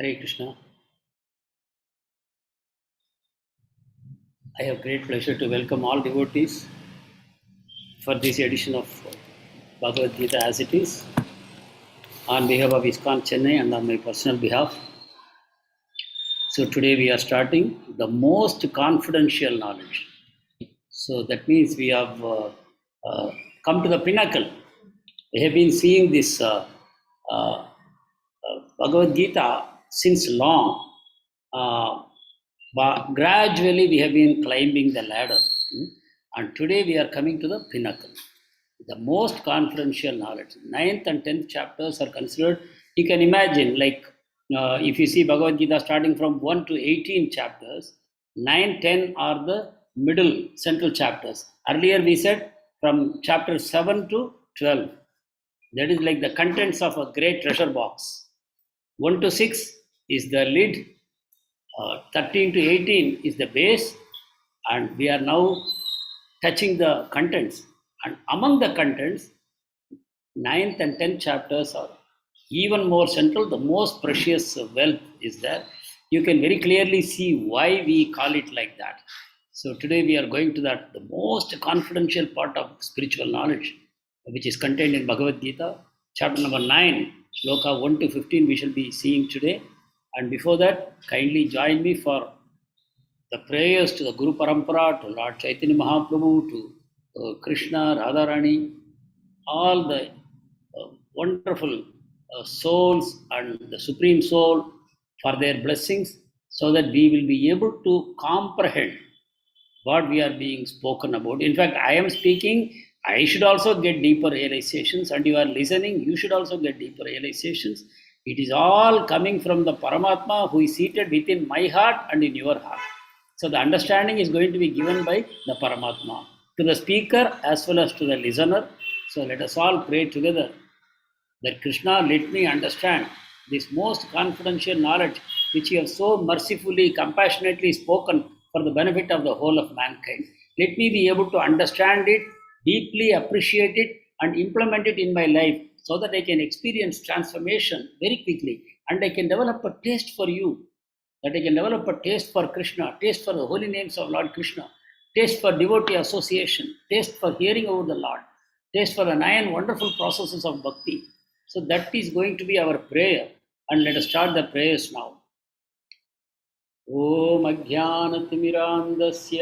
Hare Krishna. I have great pleasure to welcome all devotees for this edition of Bhagavad Gita as it is, on behalf of ISKCON Chennai and on my personal behalf. So today we are starting the most confidential knowledge. So that means we have come to the pinnacle. We have been seeing this Bhagavad Gita since long, but gradually we have been climbing the ladder. And today we are coming to the pinnacle, the most confidential knowledge. 9th and 10th chapters are considered. You can imagine, like if you see Bhagavad Gita starting from 1 to 18 chapters, 9, 10 are the middle central chapters. Earlier we said from chapter 7 to 12. That is like the contents of a great treasure box. 1 to 6 is the lid, 13 to 18 is the base, and we are now touching the contents. And among the contents, 9th and 10th chapters are even more central. The most precious wealth is there. You can very clearly see why we call it like that. So today we are going to that, the most confidential part of spiritual knowledge, which is contained in Bhagavad Gita, chapter number 9, shloka 1 to 15, we shall be seeing today. And before that, kindly join me for the prayers to the Guru Parampara, to Lord Chaitanya Mahaprabhu, to Krishna, Radharani, all the wonderful souls and the Supreme Soul for their blessings, so that we will be able to comprehend what we are being spoken about. In fact, I am speaking, I should also get deeper realizations, and you are listening, you should also get deeper realizations. It is all coming from the Paramatma who is seated within my heart and in your heart. So the understanding is going to be given by the Paramatma to the speaker as well as to the listener. So let us all pray together that Krishna, let me understand this most confidential knowledge which you have so mercifully, compassionately spoken for the benefit of the whole of mankind. Let me be able to understand it, deeply appreciate it, and implement it in my life so that I can experience transformation very quickly, and I can develop a taste for you, that I can develop a taste for Krishna, taste for the holy names of Lord Krishna, taste for devotee association, taste for hearing over the Lord, taste for the 9 wonderful processes of bhakti. So that is going to be our prayer, and let us start the prayers now. ॐ अज्ञानतिमिरान्धस्य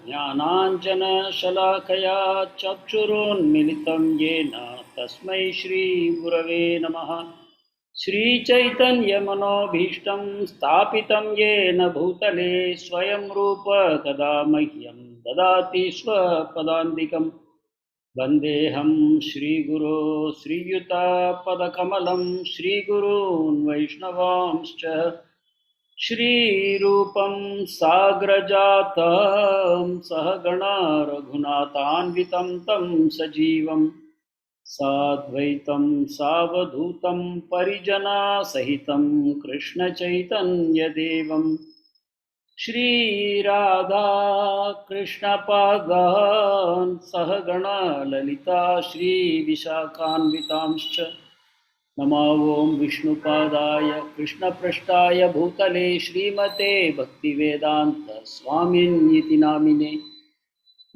ज्ञानाञ्जनशलाकया चक्षुरुन्मिलितं येन तस्मै श्रीगुरवे नमः। श्रीचैतन्यमनोभीष्टं स्थापितं येन भूतले स्वयं रूप कदा मह्यं ददाति स्वपदान्तिकम्। वन्देऽहं श्रीगुरो श्रीयुतापदकमलं श्रीगुरून् वैष्णवांश्च श्रीरूपं साग्रजातं सहगणा रघुनाथान्वितं तं सजीवं साद्वैतं सावधूतं परिजनसहितं कृष्णचैतन्यदेवं श्रीराधा कृष्णपादान् सहगणा ललिता श्रीविशाखान्वितांश्च नमो ॐ विष्णुपादाय कृष्णपृष्ठाय भूतले श्रीमते भक्तिवेदान्त स्वामिन्निति नामिने।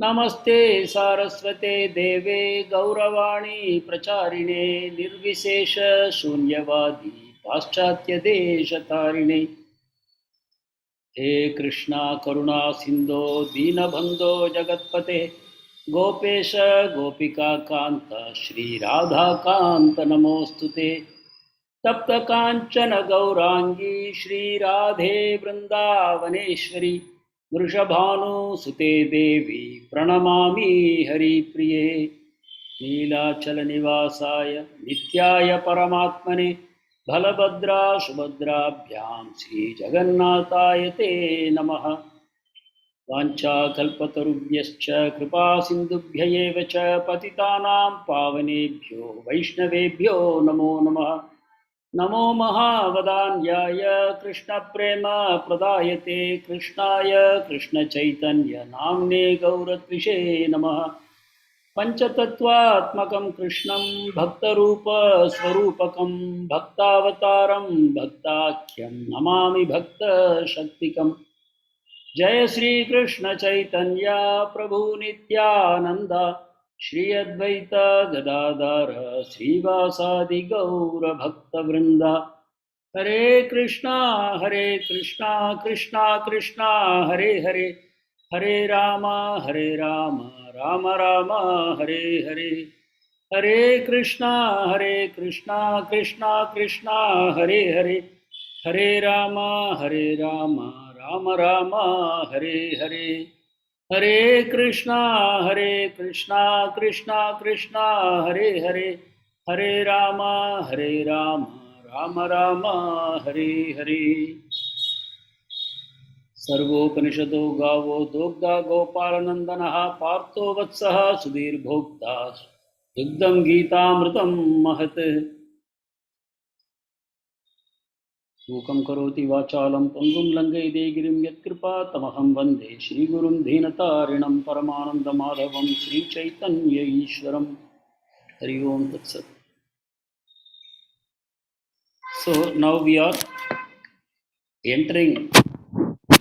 नमस्ते सारस्वते देवे गौरवाणी प्रचारिणे निर्विशेष शून्यवादी पाश्चात्यदेशतारिणे। हे कृष्णा करुणा सिन्धो दीनबन्धो जगत्पते गोपेश गोपिका कांत श्रीराधाकांत नमोस्तुते। तप्त कांचन गौरांगी श्रीराधे वृंदावनेश्वरी वृषभानुसुते देवी प्रणमामि हरिप्रिये। नीलाचल निवासाय नित्याय परमात्मने बलभद्रा सुभद्राभ्यां श्रीजगन्नाथाय ते नमः। वाञ्छाकल्पतरुभ्यश्च कृपासिन्धुभ्य एव च पतितानां पावनेभ्यो वैष्णवेभ्यो नमो नमः। नमो महावदान्याय कृष्णप्रेमप्रदायते कृष्णाय कृष्णचैतन्य नाम्ने गौरत्विषे नमः। Panchatattvatmakam Krishnam Bhaktarupa Swarupakam Bhaktavataram Bhaktakyam Namami Bhakta Shaktikam Jaya Shri Krishna Chaitanya Prabhu Nityananda Shri Advaita Gadadhara Srivasadi Gaura Bhakta Vrinda Hare Krishna Krishna Krishna Hare Hare Hare Rama Rama Rama Hare Hare Hare Krishna Krishna Krishna Hare Hare Hare Rama Rama Rama Hare Hare Hare Krishna Krishna Krishna Hare Hare Hare Rama Rama Rama Hare Hare सर्वोपनिषदो गावो दोग्धा गोपालनंदनः पार्थो वत्सः सुधीर भोक्ता दुग्धं गीतामृतं महत् मूकं करोति वाचालं पंगुं लंघयते गिरिं यत्कृपा तमहं वन्दे श्रीगुरुं दीनतारिणं परमानन्दमाधवं श्रीचैतन्य ईश्वरं हरि ओम तत्सत्. So now we are entering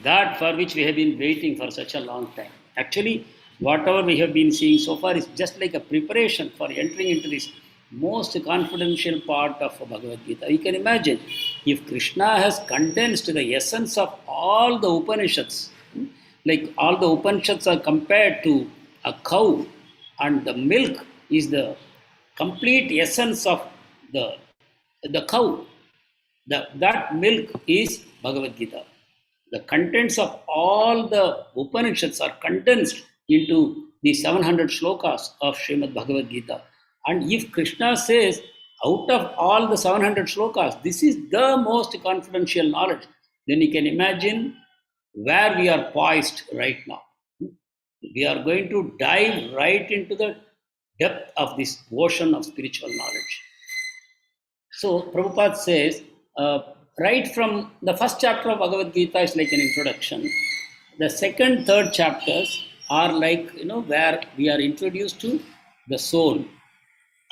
that for which we have been waiting for such a long time. Actually, whatever we have been seeing so far is just like a preparation for entering into this most confidential part of Bhagavad Gita. You can imagine if Krishna has condensed the essence of all the Upanishads, like all the Upanishads are compared to a cow, and the milk is the complete essence of the cow. That milk is Bhagavad Gita. The contents of all the Upanishads are condensed into the 700 shlokas of Srimad Bhagavad Gita. And if Krishna says, out of all the 700 shlokas, this is the most confidential knowledge, then you can imagine where we are poised right now. We are going to dive right into the depth of this ocean of spiritual knowledge. So Prabhupada says, right from the first chapter of Bhagavad Gita is like an introduction. The second, third chapters are like, where we are introduced to the soul.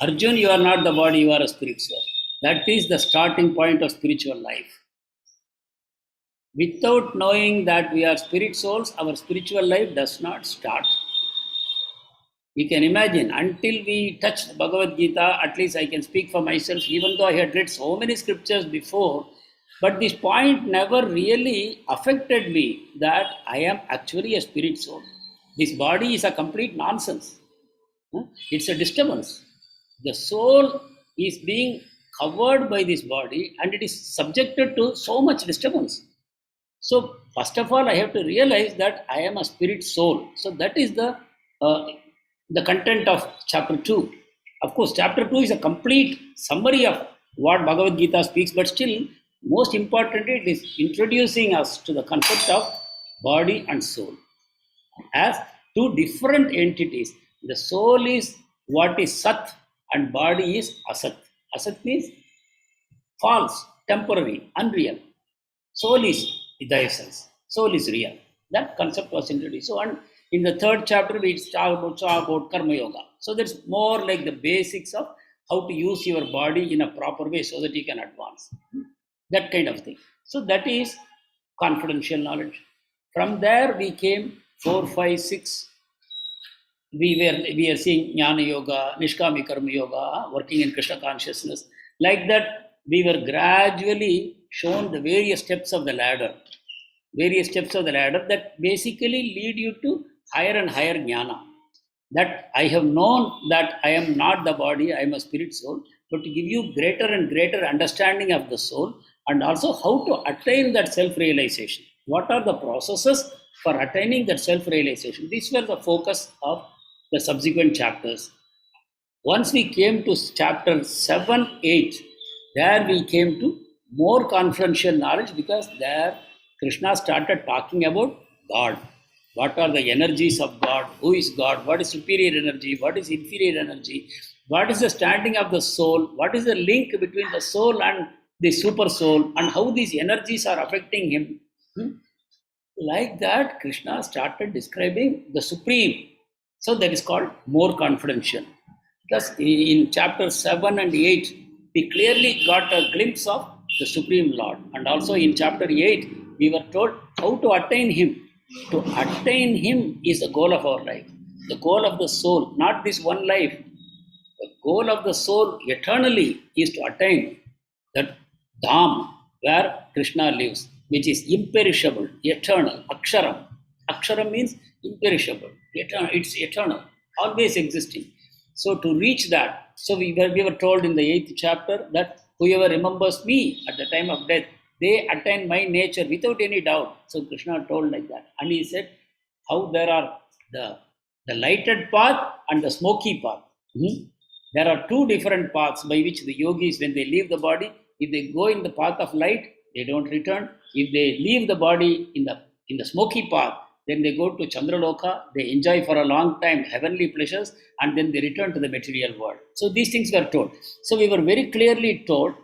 Arjun, you are not the body, you are a spirit soul. That is the starting point of spiritual life. Without knowing that we are spirit souls, our spiritual life does not start. You can imagine, until we touch the Bhagavad Gita, at least I can speak for myself, even though I had read so many scriptures before, but this point never really affected me that I am actually a spirit soul. This body is a complete nonsense. It's a disturbance. The soul is being covered by this body and it is subjected to so much disturbance. So, first of all, I have to realize that I am a spirit soul. So, that is the content of chapter 2. Of course, chapter 2 is a complete summary of what Bhagavad Gita speaks, but still, most importantly, it is introducing us to the concept of body and soul as two different entities. The soul is what is Sat and body is Asat. Asat means false, temporary, unreal. Soul is the essence. Soul is real. That concept was introduced. So, and in the third chapter, we talk about Karma Yoga. So, that's more like the basics of how to use your body in a proper way so that you can advance. That kind of thing. So, that is confidential knowledge. From there, we came 4, 5, 6. We are seeing Jnana Yoga, Nishkami Karma Yoga, working in Krishna consciousness. Like that, we were gradually shown the various steps of the ladder. Various steps of the ladder that basically lead you to higher and higher jnana. That I have known that I am not the body, I am a spirit soul, but to give you greater and greater understanding of the soul and also how to attain that self-realization. What are the processes for attaining that self-realization? These were the focus of the subsequent chapters. Once we came to chapter 7, 8, there we came to more confidential knowledge because there Krishna started talking about God. What are the energies of God? Who is God? What is superior energy? What is inferior energy? What is the standing of the soul? What is the link between the soul and the super soul? And how these energies are affecting him? Like that, Krishna started describing the supreme. So that is called more confidential. Because in chapter 7 and 8, we clearly got a glimpse of the Supreme Lord. And also in chapter 8, we were told how to attain Him. To attain Him is the goal of our life, the goal of the soul, not this one life. The goal of the soul eternally is to attain that Dham where Krishna lives, which is imperishable, eternal, Aksharam. Aksharam means imperishable, eternal, it's eternal, always existing. So to reach that, so we were told in the 8th chapter that whoever remembers me at the time of death, they attain my nature without any doubt. So Krishna told like that. And he said how there are the lighted path and the smoky path. There are two different paths by which the yogis, when they leave the body, if they go in the path of light, they don't return. If they leave the body in the smoky path, then they go to Chandraloka, they enjoy for a long time heavenly pleasures, and then they return to the material world. So these things were told. So we were very clearly told,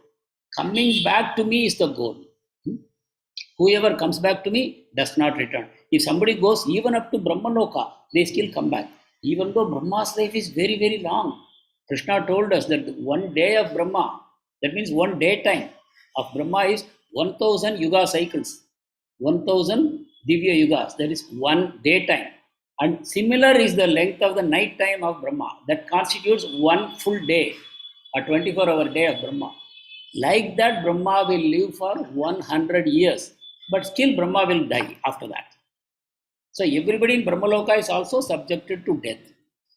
coming back to me is the goal. Whoever comes back to me does not return. If somebody goes even up to Brahmaloka, they still come back. Even though Brahma's life is very, very long. Krishna told us that one day of Brahma, that means one daytime of Brahma is 1000 yuga cycles, 1000 Divya yugas, that is one daytime. And similar is the length of the night time of Brahma, that constitutes one full day, a 24-hour day of Brahma. Like that, Brahma will live for 100 years, but still Brahma will die after that. So everybody in Brahmaloka is also subjected to death.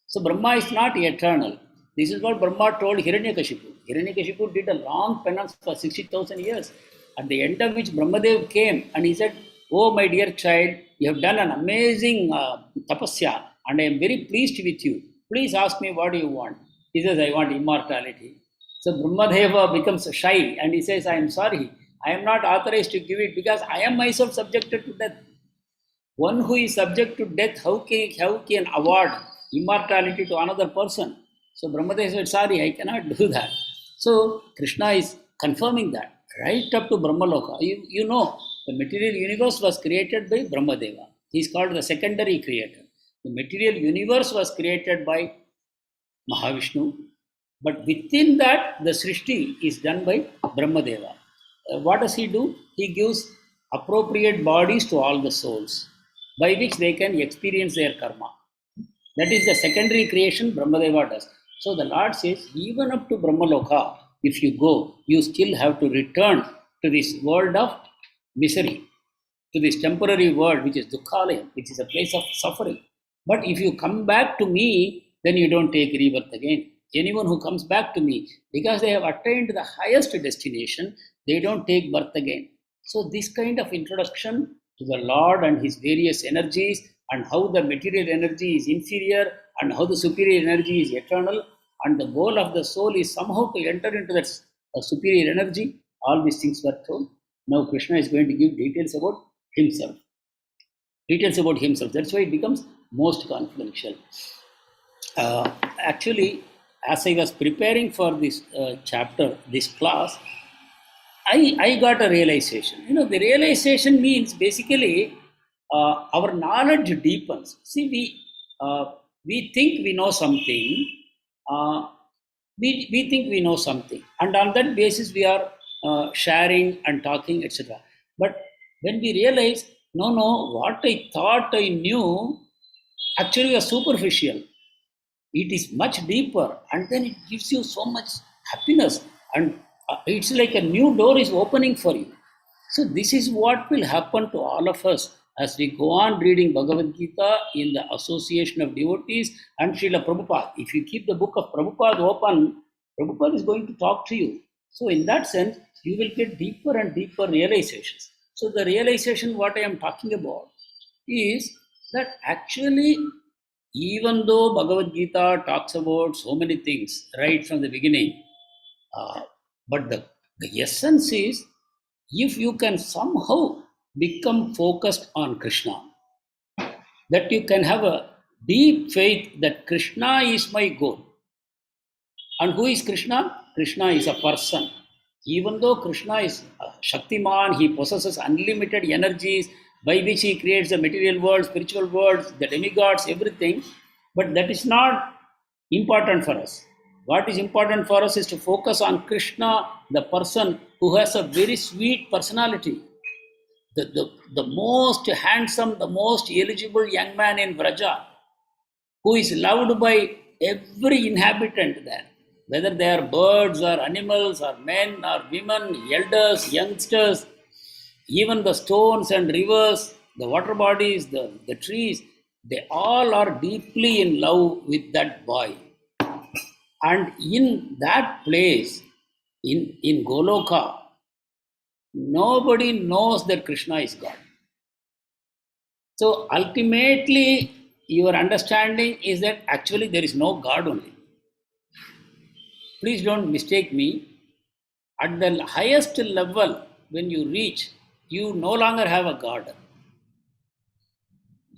So Brahma is not eternal. This is what Brahma told Hiranyakashipu. Hiranyakashipu did a long penance for 60,000 years, at the end of which Brahmadev came and he said, "Oh, my dear child, you have done an amazing tapasya and I am very pleased with you. Please ask me what you want." He says, "I want immortality." So Brahmadeva becomes shy and he says, "I am sorry. I am not authorized to give it because I am myself subjected to death." One who is subject to death, how can award immortality to another person? So Brahmadeva said, "Sorry, I cannot do that." So Krishna is confirming that right up to Brahmaloka. You know, the material universe was created by Brahmadeva. He is called the secondary creator. The material universe was created by Mahavishnu, but within that, the Srishti is done by Brahmadeva. What does he do? He gives appropriate bodies to all the souls, by which they can experience their karma. That is the secondary creation Brahmadeva does. So the Lord says, even up to Brahmaloka, if you go, you still have to return to this world of misery, to this temporary world, which is Dukkhalayam, which is a place of suffering. But if you come back to me, then you don't take rebirth again. Anyone who comes back to me, because they have attained the highest destination, they don't take birth again. So this kind of introduction to the Lord and His various energies, and how the material energy is inferior and how the superior energy is eternal, and the goal of the soul is somehow to enter into that superior energy, all these things were told. Now Krishna is going to give details about himself. Details about himself. That's why it becomes most confidential. Actually, as I was preparing for this chapter, this class, I got a realization. You know, the realization means basically our knowledge deepens. See, we think we know something. We think we know something, and on that basis we are sharing and talking, etc. But when we realize, no, what I thought I knew actually was superficial. It is much deeper, and then it gives you so much happiness, and it's like a new door is opening for you. So this is what will happen to all of us as we go on reading Bhagavad Gita in the association of devotees and Srila Prabhupada. If you keep the book of Prabhupada open, Prabhupada is going to talk to you. So in that sense, you will get deeper and deeper realizations. So the realization what I am talking about is that actually, even though Bhagavad Gita talks about so many things right from the beginning, but the essence is, if you can somehow become focused on Krishna, that you can have a deep faith that Krishna is my goal. And who is Krishna? Krishna is a person. Even though Krishna is Shaktiman, he possesses unlimited energies by which he creates the material world, spiritual world, the demigods, everything. But that is not important for us. What is important for us is to focus on Krishna, the person who has a very sweet personality, the most handsome, the most eligible young man in Vraja, who is loved by every inhabitant there, whether they are birds or animals or men or women, elders, youngsters, even the stones and rivers, the water bodies, the trees, they all are deeply in love with that boy. And in that place, in Goloka, nobody knows that Krishna is God. So ultimately, your understanding is that actually there is no God only. Please don't mistake me. At the highest level, when you reach, you no longer have a God.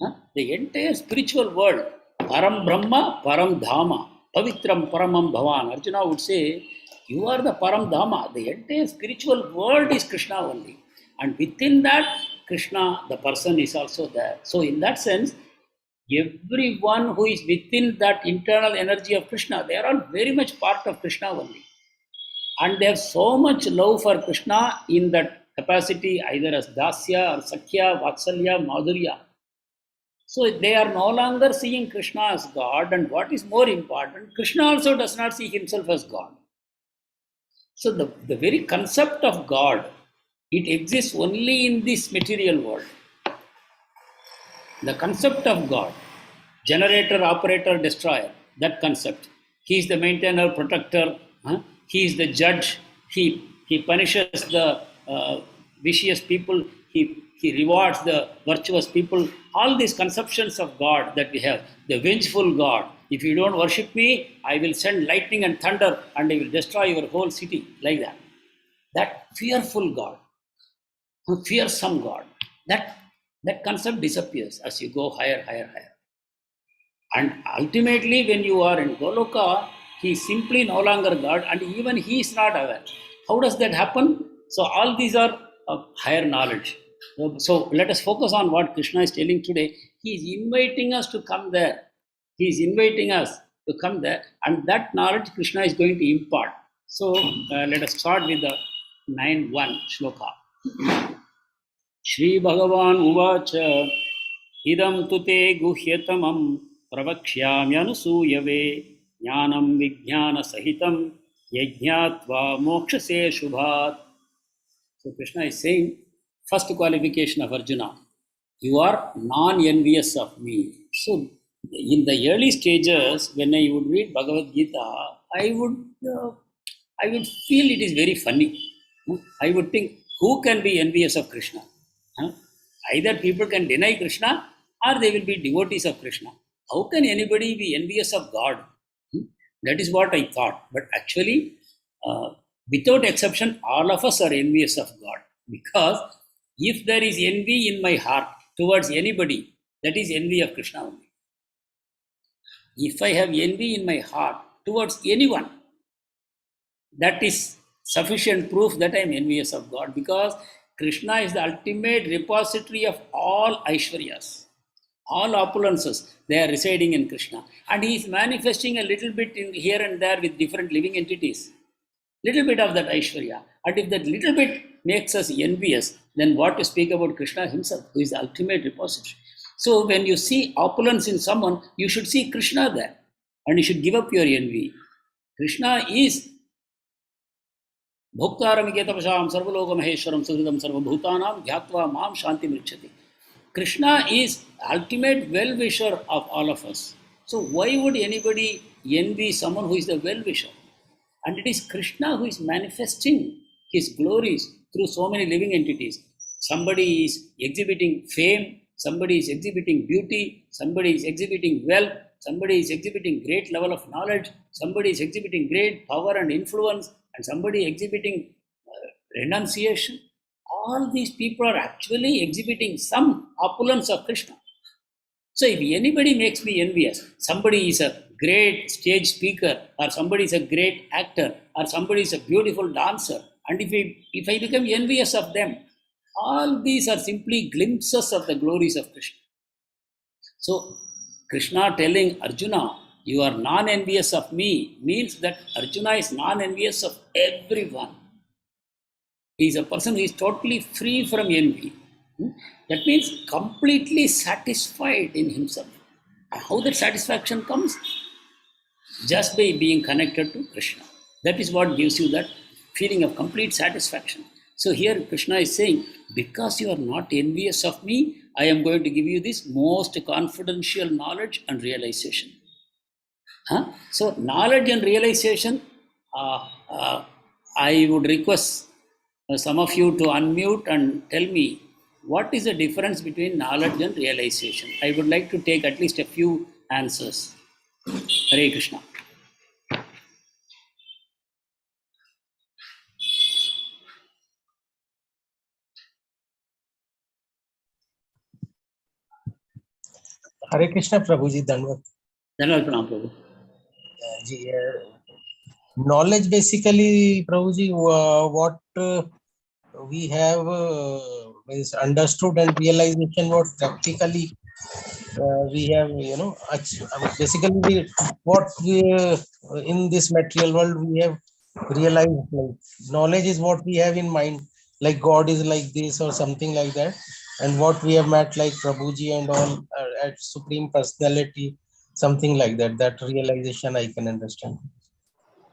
Huh? The entire spiritual world, Param Brahma, Param Dhama, Pavitram Paramam Bhavan. Arjuna would say, you are the Param Dhama. The entire spiritual world is Krishna only. And within that, Krishna, the person, is also there. So, in that sense, everyone who is within that internal energy of Krishna, they are all very much part of Krishna only. And they have so much love for Krishna in that capacity, either as Dasya or Sakhya, Vatsalya, Madhurya. So they are no longer seeing Krishna as God, and what is more important, Krishna also does not see himself as God. So the very concept of God, it exists only in this material world. The concept of God, generator, operator, destroyer, that concept. He is the maintainer, protector, he is the judge, he punishes the vicious people, he rewards the virtuous people. All these conceptions of God that we have, the vengeful God. If you don't worship me, I will send lightning and thunder and I will destroy your whole city, like that. That fearful God, fearsome God, that concept disappears as you go higher, higher, higher. And ultimately, when you are in Goloka, he is simply no longer God, and even he is not aware. How does that happen? So, all these are higher knowledge. So, let us focus on what Krishna is telling today. He is inviting us to come there. He is inviting us to come there, and that knowledge Krishna is going to impart. So, let us start with the 9.1 shloka. श्रीभगवान् उवाच इदं तु ते गुह्यतमं प्रवक्ष्याम्यनुसूयवे ज्ञानं विज्ञानसहितं यज्ञात्वा मोक्षसे शुभात्. So Krishna is saying, first qualification of Arjuna, you are non-envious of me. So in the early stages, when I would read Bhagavad Gita, I would feel it is very funny. I would think, who can be envious of Krishna? Either people can deny Krishna or they will be devotees of Krishna. How can anybody be envious of God? That is what I thought. But actually, without exception, all of us are envious of God. Because if there is envy in my heart towards anybody, that is envy of Krishna only. If I have envy in my heart towards anyone, that is sufficient proof that I am envious of God, because Krishna is the ultimate repository of all Aishwaryas, all opulences. They are residing in Krishna, and he is manifesting a little bit in here and there with different living entities. Little bit of that Aishwarya, and if that little bit makes us envious, then what to speak about Krishna himself, who is the ultimate repository. So when you see opulence in someone, you should see Krishna there, and you should give up your envy. Krishna is Bhoktaramiketapasham Sarvalokamaheshwaram Suhridam Sarvabhutanam Dhyatva Mam Shanti Mrichati. Krishna is ultimate well-wisher of all of us. So why would anybody envy someone who is the well-wisher? And it is Krishna who is manifesting his glories through so many living entities. Somebody is exhibiting fame, somebody is exhibiting beauty, somebody is exhibiting wealth, somebody is exhibiting great level of knowledge, somebody is exhibiting great power and influence, and somebody exhibiting renunciation. All these people are actually exhibiting some opulence of Krishna. So if anybody makes me envious, somebody is a great stage speaker, or somebody is a great actor, or somebody is a beautiful dancer, and if I become envious of them, all these are simply glimpses of the glories of Krishna. So Krishna telling Arjuna, you are non-envious of me, means that Arjuna is non-envious of everyone. He is a person who is totally free from envy. That means completely satisfied in himself. And how that satisfaction comes? Just by being connected to Krishna. That is what gives you that feeling of complete satisfaction. So here Krishna is saying, because you are not envious of me, I am going to give you this most confidential knowledge and realization. So knowledge and realization, I would request some of you to unmute and tell me what is the difference between knowledge and realization. I would like to take at least a few answers. Hare Krishna. Hare Krishna, Prabhuji, Danvat. Dhanavad Pranam, Prabhu. Knowledge basically, Prabhuji, what we have is understood, and realization what practically we have, basically what we in this material world we have realized. Like, knowledge is what we have in mind, like God is like this or something like that, and what we have met like Prabhuji and all at Supreme Personality, something like that. That realization I can understand.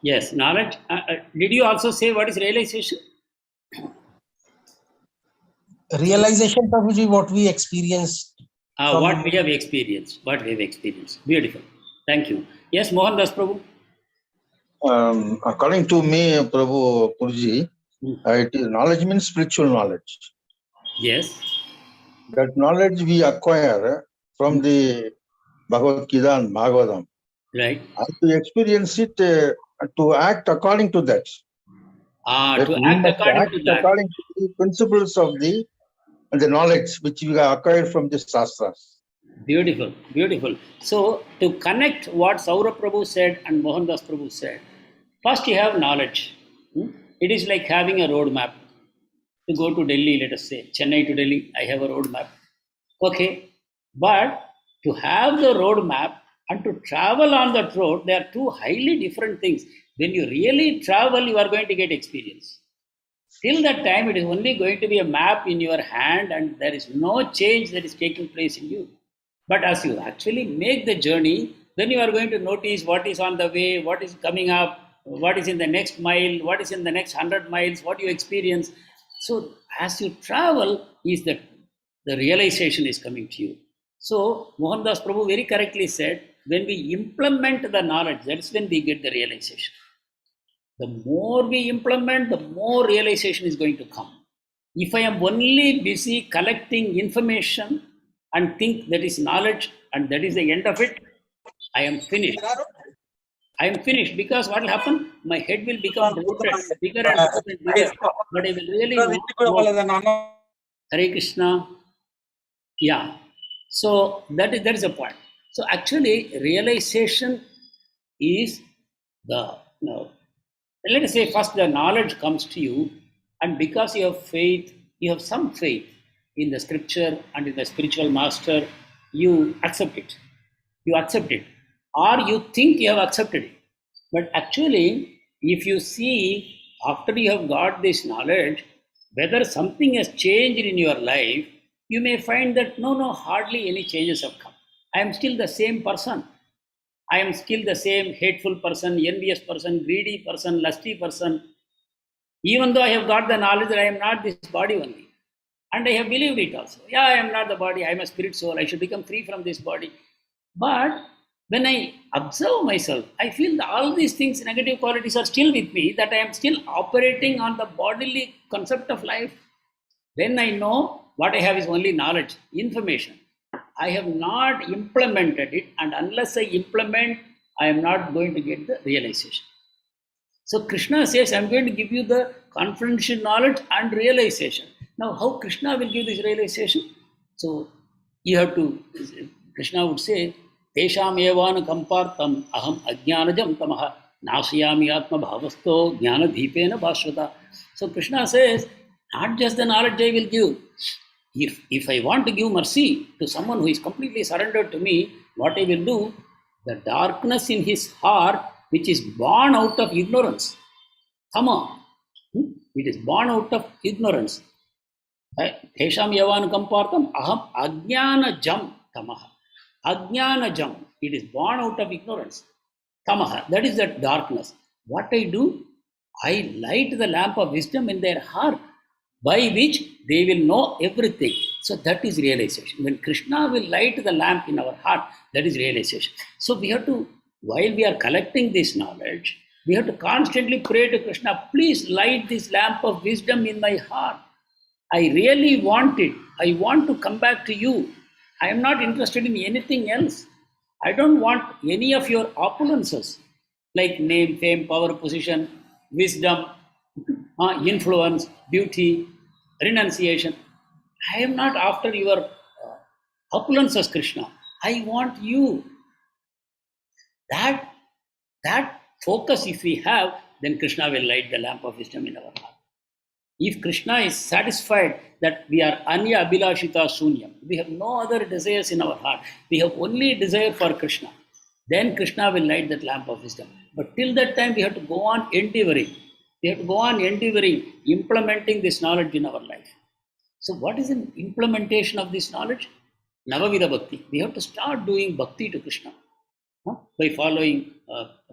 Yes, knowledge. Did you also say what is realization? Realization, Prabhuji, what we experienced. What we have experienced. What we have experienced. Beautiful. Thank you. Yes, Mohan Das Prabhu. According to me, Prabhu Purji, it is knowledge means spiritual knowledge. Yes. That knowledge we acquire from the Bhagavad Gita and Bhagavatam. Right. And to experience it, to act according to that. To act according to that. According to the principles of the knowledge which we have acquired from the Shastras. Beautiful, beautiful. So, to connect what Saurabh Prabhu said and Mohan Das Prabhu said, first you have knowledge. It is like having a road map. To go to Delhi, let us say, Chennai to Delhi, I have a road map. Okay, but to have the road map and to travel on that road, they are two highly different things. When you really travel, you are going to get experience. Till that time, it is only going to be a map in your hand and there is no change that is taking place in you. But as you actually make the journey, then you are going to notice what is on the way, what is coming up, what is in the next mile, what is in the next 100 miles, what you experience. So as you travel, is that the realization is coming to you. So Mohan Das Prabhu very correctly said, when we implement the knowledge, that's when we get the realization. The more we implement, the more realization is going to come. If I am only busy collecting information and think that is knowledge and that is the end of it, I am finished. I am finished because what will happen? My head will become bloated, bigger and bigger. But I will really know. Hare Krishna. Yeah. So that is a point. So actually, realization is the let us say first the knowledge comes to you, and because you have faith, you have some faith in the scripture and in the spiritual master, you accept it. You accept it, or you think you have accepted it. But actually, if you see after you have got this knowledge, whether something has changed in your life, you may find that no, hardly any changes have come. I am still the same person. I am still the same hateful person, envious person, greedy person, lusty person. Even though I have got the knowledge that I am not this body only. And I have believed it also. Yeah, I am not the body, I am a spirit soul, I should become free from this body. But when I observe myself, I feel that all these things, negative qualities are still with me, that I am still operating on the bodily concept of life. Then I know what I have is only knowledge, information. I have not implemented it, and unless I implement, I am not going to get the realization. So Krishna says, I am going to give you the confidential knowledge and realization. Now, how Krishna will give this realization? So you have to, Krishna would say, Tesham evan kampartam aham ajnanajam tamaha nasayami atma bhavasto jnana deepena bhasvata. So Krishna says, not just the knowledge I will give, If I want to give mercy to someone who is completely surrendered to me, what I will do, the darkness in his heart, which is born out of ignorance, tama, it is born out of ignorance. Tesham yavanukam partam aham ajnana jam tamaha. Ajnana jam, it is born out of ignorance. Tamaha, that is that darkness. What I do, I light the lamp of wisdom in their heart, by which they will know everything. So that is realization. When Krishna will light the lamp in our heart, that is realization. So we have to, while we are collecting this knowledge, we have to constantly pray to Krishna, please light this lamp of wisdom in my heart. I really want it. I want to come back to you. I am not interested in anything else. I don't want any of your opulences like name, fame, power, position, wisdom, influence, beauty, renunciation. I am not after your opulences, Krishna. I want you. That focus, if we have, then Krishna will light the lamp of wisdom in our heart. If Krishna is satisfied that we are anya abhilashita sunyam, we have no other desires in our heart, we have only desire for Krishna, then Krishna will light that lamp of wisdom. But till that time, we have to go on endeavoring. We have to go on endeavoring, implementing this knowledge in our life. So what is the implementation of this knowledge? Navavida Bhakti. We have to start doing Bhakti to Krishna. By following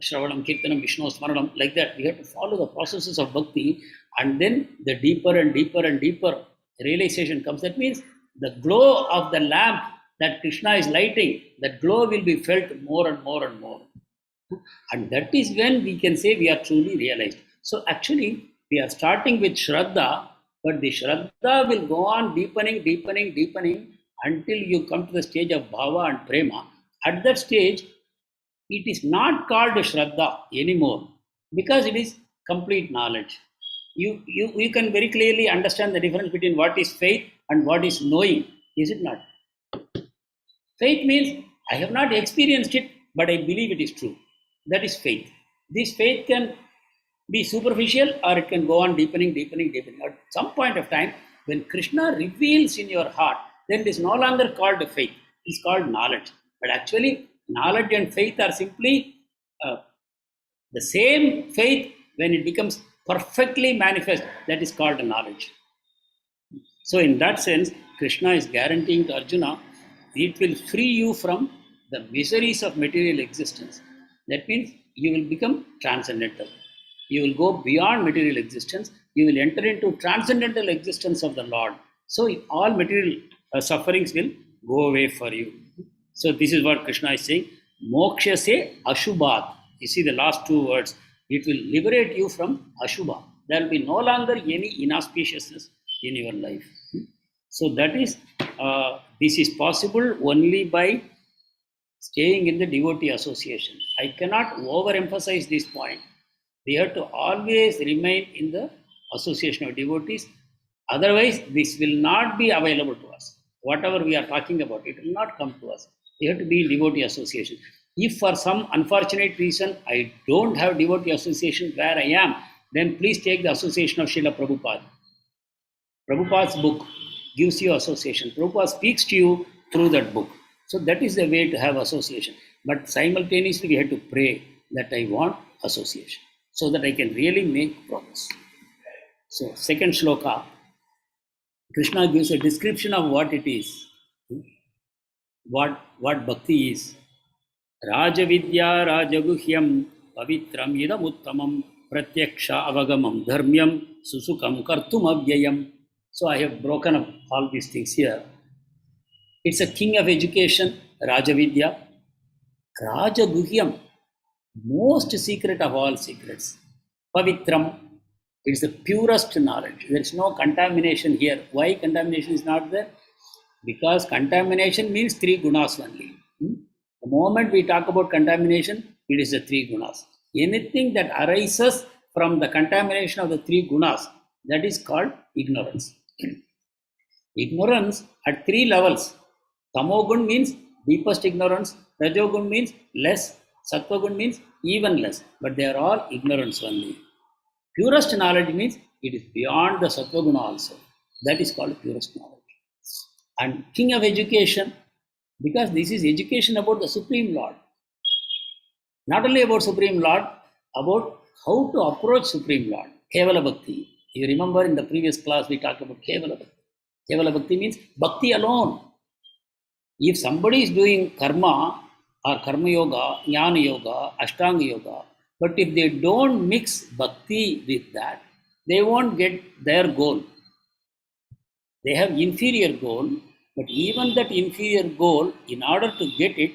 Shravanam, Kirtanam, Vishnu Smaranam, like that. We have to follow the processes of Bhakti, and then the deeper and deeper and deeper realization comes. That means the glow of the lamp that Krishna is lighting, that glow will be felt more and more and more. And that is when we can say we are truly realized. So actually, we are starting with Shraddha, but the Shraddha will go on deepening, deepening, deepening until you come to the stage of Bhava and Prema. At that stage, it is not called Shraddha anymore because it is complete knowledge. You can very clearly understand the difference between what is faith and what is knowing, is it not? Faith means I have not experienced it, but I believe it is true. That is faith. This faith can be superficial or it can go on deepening, deepening, deepening. At some point of time, when Krishna reveals in your heart, then it is no longer called faith. It is called knowledge. But actually, knowledge and faith are simply the same faith. When it becomes perfectly manifest, that is called knowledge. So in that sense, Krishna is guaranteeing to Arjuna, it will free you from the miseries of material existence. That means you will become transcendental. You will go beyond material existence. You will enter into transcendental existence of the Lord. So all material sufferings will go away for you. So this is what Krishna is saying. Moksha se ashubhat. You see the last two words. It will liberate you from ashubha. There will be no longer any inauspiciousness in your life. So that is, this is possible only by staying in the devotee association. I cannot overemphasize this point. We have to always remain in the association of devotees. Otherwise, this will not be available to us. Whatever we are talking about, it will not come to us. We have to be in devotee association. If for some unfortunate reason I don't have devotee association where I am, then please take the association of Srila Prabhupada. Prabhupada's book gives you association. Prabhupada speaks to you through that book. So that is the way to have association. But simultaneously, we have to pray that I want association so that I can really make progress. So, second shloka, Krishna gives a description of what it is, what bhakti is. Rajavidya Rajaguhyam Pavitram Idam Uttamam Pratyaksha Avagamam Dharmyam Susukam Kartum Avyayam. So I have broken up all these things here. It's a king of education, Rajavidya. Rajaguhyam, most secret of all secrets. Pavitram, it's the purest knowledge. There is no contamination here. Why contamination is not there? Because contamination means three gunas only. The moment we talk about contamination, it is the three gunas. Anything that arises from the contamination of the three gunas, that is called ignorance. Ignorance at three levels. Tamogun means deepest ignorance, Rajogun means less, Sattvagun means even less. But they are all ignorance only. Purest knowledge means it is beyond the Sattva guna also. That is called purest knowledge. and king of education, because this is education about the Supreme Lord. Not only about Supreme Lord, about how to approach Supreme Lord. Kevala Bhakti. You remember in the previous class we talked about Kevala Bhakti. Kevala Bhakti means Bhakti alone. If somebody is doing karma or karma yoga, jnana yoga, ashtanga yoga, but if they don't mix bhakti with that, they won't get their goal. They have inferior goal, but even that inferior goal, in order to get it,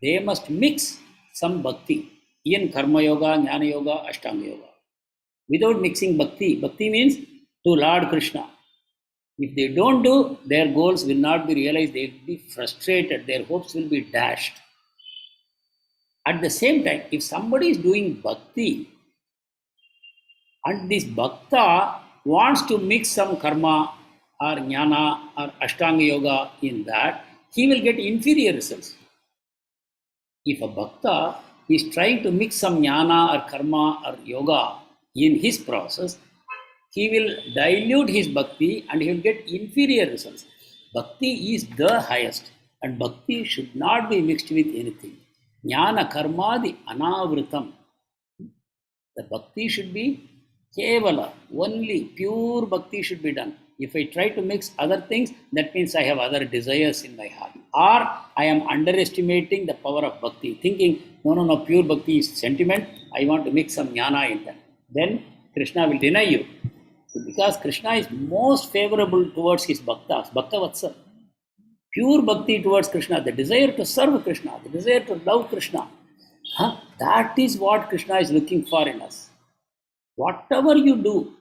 they must mix some bhakti in karma yoga, jnana yoga, ashtanga yoga. Without mixing bhakti, bhakti means to Lord Krishna. If they don't do, their goals will not be realized, they will be frustrated, their hopes will be dashed. At the same time, if somebody is doing bhakti and this bhakta wants to mix some karma or jnana or ashtanga yoga in that, he will get inferior results. If a bhakta is trying to mix some jnana or karma or yoga in his process, he will dilute his bhakti and he will get inferior results. Bhakti is the highest, and bhakti should not be mixed with anything. Jnana karmadi anavritam. The bhakti should be kevala, only pure bhakti should be done. If I try to mix other things, that means I have other desires in my heart. Or I am underestimating the power of bhakti, thinking, no, pure bhakti is sentiment, I want to mix some jnana in that. Then Krishna will deny you. Because Krishna is most favorable towards his bhaktas, Bhakta Vatsal. Pure bhakti towards Krishna, the desire to serve Krishna, the desire to love Krishna. That is what Krishna is looking for in us. Whatever you do,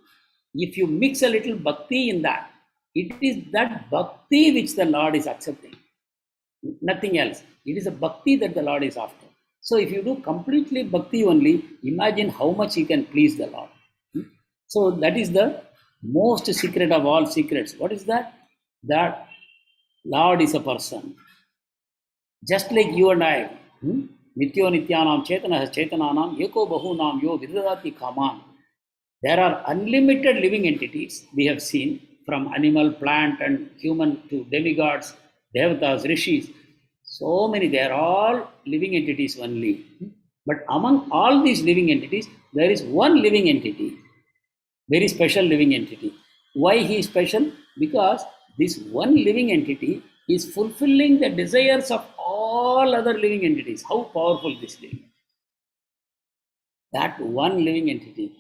if you mix a little bhakti in that, it is that bhakti which the Lord is accepting. Nothing else. It is a bhakti that the Lord is after. So if you do completely bhakti only, imagine how much you can please the Lord. So that is the most secret of all secrets. What is that? That Lord is a person. Just like you and I. Nityo Nityanam Chetanah Chetananam Eko Bahunam Yo Vidadati Kaman. There are unlimited living entities we have seen, from animal, plant and human to demigods, devatas, rishis. So many, they are all living entities only. But among all these living entities, there is one living entity. Very special living entity. Why he is special? Because this one living entity is fulfilling the desires of all other living entities. How powerful this living entity. That one living entity.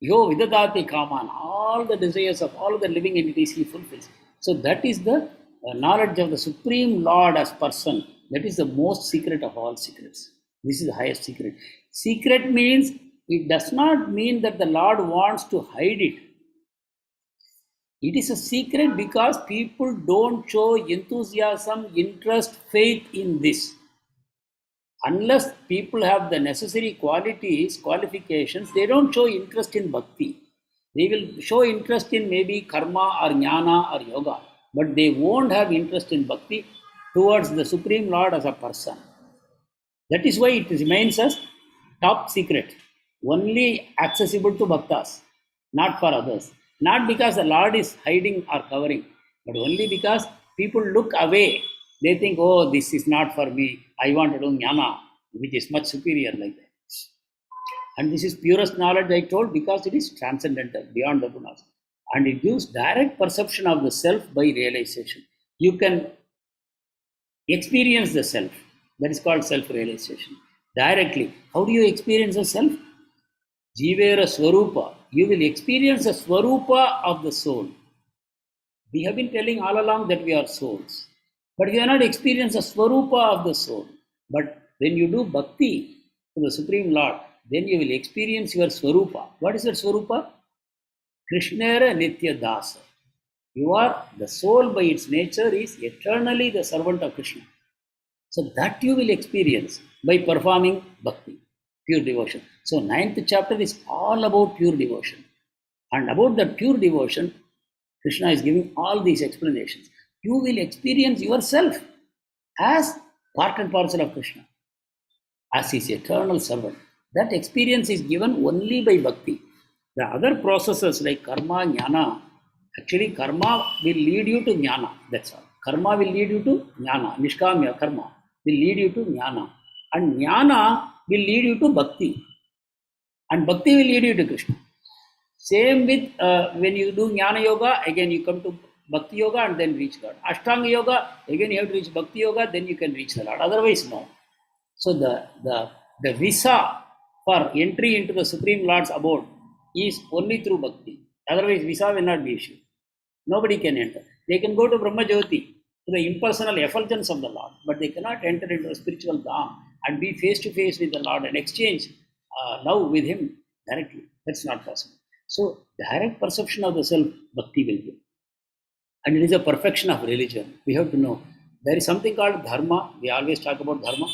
Yo vidadati kaman. All the desires of all the living entities he fulfills. So that is the knowledge of the Supreme Lord as person. That is the most secret of all secrets. This is the highest secret. Secret means, it does not mean that the Lord wants to hide it. It is a secret because people don't show enthusiasm, interest, faith in this. Unless people have the necessary qualities, qualifications, they don't show interest in bhakti. They will show interest in maybe karma or jnana or yoga, but they won't have interest in bhakti towards the Supreme Lord as a person. That is why it remains as top secret, only accessible to bhaktas, not for others. Not because the Lord is hiding or covering, but only because people look away. They think, oh, this is not for me. I want to do jnana, which is much superior like that. And this is purest knowledge, I told, because it is transcendental, beyond the gunas. And it gives direct perception of the self by realization. You can experience the self. That is called self-realization. Directly. How do you experience the self? Jivera Swarupa. You will experience the Swarupa of the soul. We have been telling all along that we are souls. But we have not experienced the Swarupa of the soul. But when you do bhakti to the Supreme Lord, then you will experience your Swarupa. What is that Swarupa? Krishnera Nitya Dasa. You are, the soul by its nature is eternally the servant of Krishna. So that you will experience by performing bhakti, pure devotion. So 9th chapter is all about pure devotion. And about that pure devotion, Krishna is giving all these explanations. You will experience yourself as part and parcel of Krishna, as his eternal servant. That experience is given only by bhakti. The other processes like karma, jnana, actually karma will lead you to jnana, that's all. Karma will lead you to jnana. Nishkamya karma will lead you to jnana. And jnana will lead you to bhakti. And bhakti will lead you to Krishna. Same with when you do jnana yoga, again you come to bhakti yoga and then reach God. Ashtanga yoga, again you have to reach bhakti yoga, then you can reach the Lord. Otherwise, no. So the visa for entry into the Supreme Lord's abode is only through bhakti. Otherwise, visa will not be issued. Nobody can enter. They can go to Brahma Jyoti, to the impersonal effulgence of the Lord, but they cannot enter into a spiritual dham and be face to face with the Lord and exchange love with Him directly. That's not possible. So, direct perception of the self, bhakti will give. And it is a perfection of religion. We have to know. There is something called dharma. We always talk about dharma.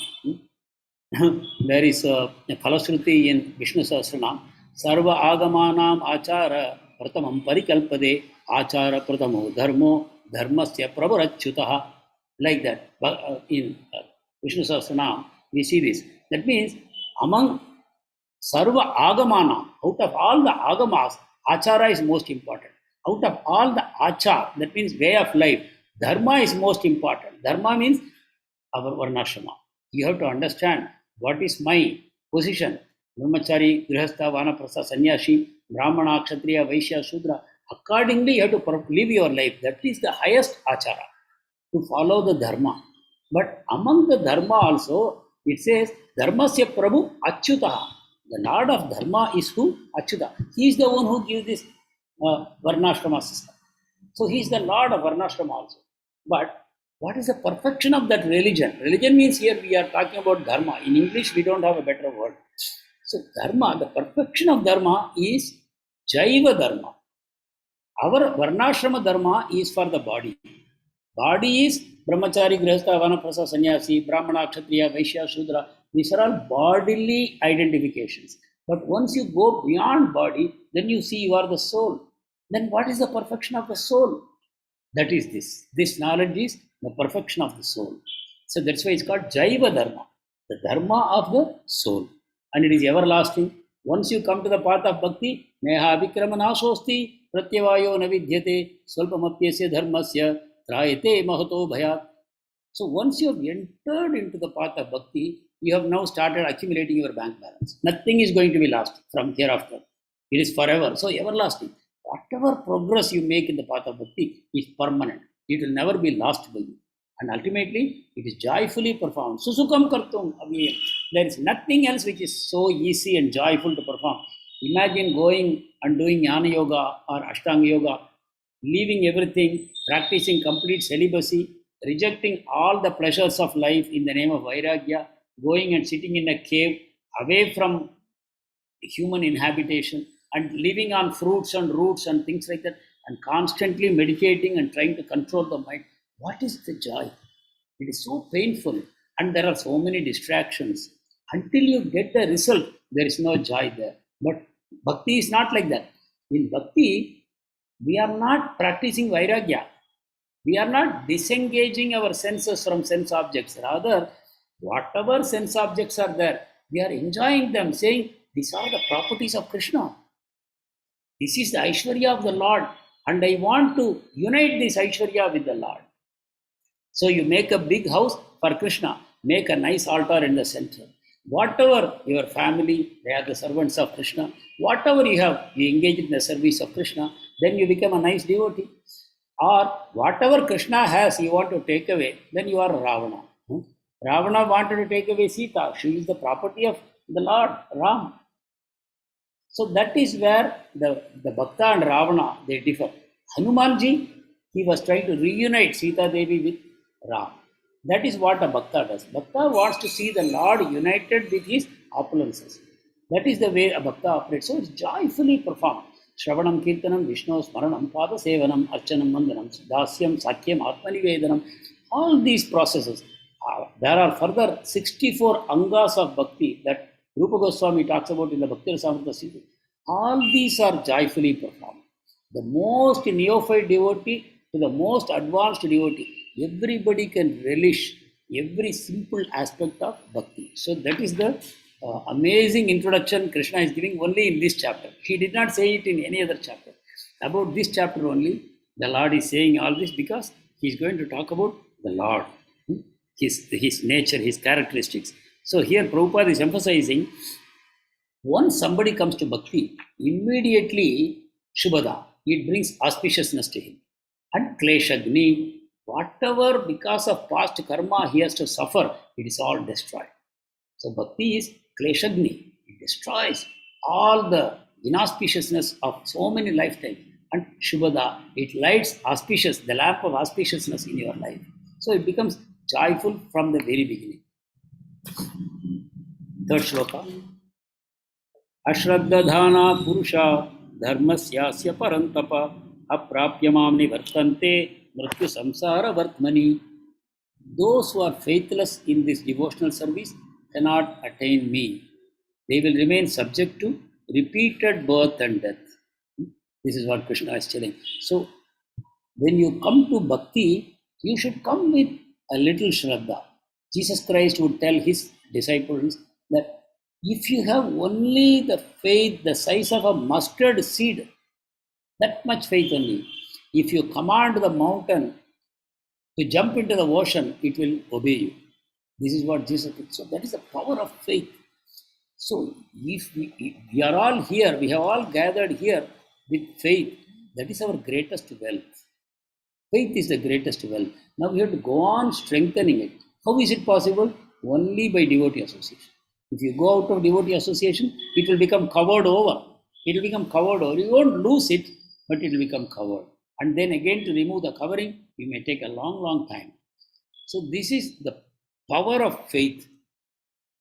There is a Phalashruti in Vishnu Sahasranam. Sarva agamanam achara pratamam parikalpade achara pratamo dharmo dharmasya prabharachyutaha. Like that. In Vishnu Sahasranam, we see this. That means among Sarva Agamana, out of all the Agamas, Achara is most important. Out of all the Achar, that means way of life, Dharma is most important. Dharma means our Varnashrama. You have to understand what is my position. Brahmachari, Grihastha, Vanaprastha, Sannyasi, Brahmana, Kshatriya, Vaishya, Shudra. Accordingly, you have to live your life. That is the highest Achara, to follow the Dharma. But among the Dharma also, it says, Dharmasya Prabhu Achyutaha. The Lord of Dharma is who? Achyuta. He is the one who gives this Varnashrama system. So he is the Lord of Varnashrama also. But what is the perfection of that religion? Religion means here we are talking about Dharma. In English, we don't have a better word. So Dharma, the perfection of Dharma is Jaiva Dharma. Our Varnashrama Dharma is for the body. Body is Brahmachari, Grihastha, Vanaprastha, Sannyasi, Brahmana, Kshatriya, Vaishya, Shudra. These are all bodily identifications. But once you go beyond body, then you see you are the soul. Then what is the perfection of the soul? That is this. This knowledge is the perfection of the soul. So that's why it's called Jaiva Dharma, the Dharma of the soul. And it is everlasting. Once you come to the path of bhakti, Neha Vikramanashosti, Pratyavayo Navidyate, Swalpamapyasya Dharmasya, Trayate Mahato Bhayat. So once you have entered into the path of bhakti, you have now started accumulating your bank balance. Nothing is going to be lost from hereafter. It is forever. So everlasting. Whatever progress you make in the path of bhakti is permanent. It will never be lost by you. And ultimately, it is joyfully performed. Susukam kartum aviyam. There is nothing else which is so easy and joyful to perform. Imagine going and doing jnana yoga or ashtanga yoga, leaving everything, practicing complete celibacy, rejecting all the pleasures of life in the name of vairagya, going and sitting in a cave away from human inhabitation and living on fruits and roots and things like that, and constantly meditating and trying to control the mind. What is the joy? It is so painful, and there are so many distractions. Until you get the result, there is no joy there. But bhakti is not like that. In bhakti, we are not practicing vairagya. We are not disengaging our senses from sense objects. Rather, whatever sense objects are there, we are enjoying them, saying, these are the properties of Krishna. This is the Aishwarya of the Lord, and I want to unite this Aishwarya with the Lord. So you make a big house for Krishna, make a nice altar in the center. Whatever your family, they are the servants of Krishna. Whatever you have, you engage in the service of Krishna, then you become a nice devotee. Or whatever Krishna has, you want to take away, then you are Ravana. Ravana wanted to take away Sita. She is the property of the Lord, Ram. So that is where the Bhakta and Ravana, they differ. Hanumanji, he was trying to reunite Sita Devi with Ram. That is what a Bhakta does. Bhakta wants to see the Lord united with his opulences. That is the way a Bhakta operates. So it's joyfully performed. Shravanam, Kirtanam, Vishnu, Smaranam, Pada Sevanam, Archanam, Mandanam, Dasyam, Sakyam, Atmanivedanam. All these processes. There are further 64 angas of bhakti that Rupa Goswami talks about in the Bhakti Rasamrita Sindhu. All these are joyfully performed. The most neophyte devotee to the most advanced devotee, everybody can relish every simple aspect of bhakti. So that is the amazing introduction Krishna is giving only in this chapter. He did not say it in any other chapter. About this chapter only, the Lord is saying all this because He's going to talk about the Lord, his nature, his characteristics. So here Prabhupada is emphasizing, once somebody comes to bhakti, immediately Shubhada, it brings auspiciousness to him. And Kleshagni, whatever because of past karma he has to suffer, it is all destroyed. So bhakti is Kleshagni, it destroys all the inauspiciousness of so many lifetimes. And Shubhada, it lights auspicious, the lamp of auspiciousness in your life. So it becomes joyful from the very beginning. Third shloka. अश्रद्धधाना पुरुषा धर्मस्यास्य परन्तप अप्राप्य मां निवर्तन्ते मृत्यु संसार वर्त्मनि. Those who are faithless in this devotional service cannot attain me. They will remain subject to repeated birth and death. This is what Krishna is telling. So, when you come to bhakti, you should come with a little shraddha. Jesus Christ would tell his disciples that if you have only the faith the size of a mustard seed, that much faith only, if you command the mountain to jump into the ocean, it will obey you. This is what Jesus did. So that is the power of faith. So if we are all here, we have all gathered here with faith, that is our greatest wealth. Faith is the greatest wealth. Now we have to go on strengthening it. How is it possible? Only by devotee association. If you go out of devotee association, it will become covered over. It will become covered over. You won't lose it, but it will become covered. And then again to remove the covering, it may take a long, long time. So this is the power of faith.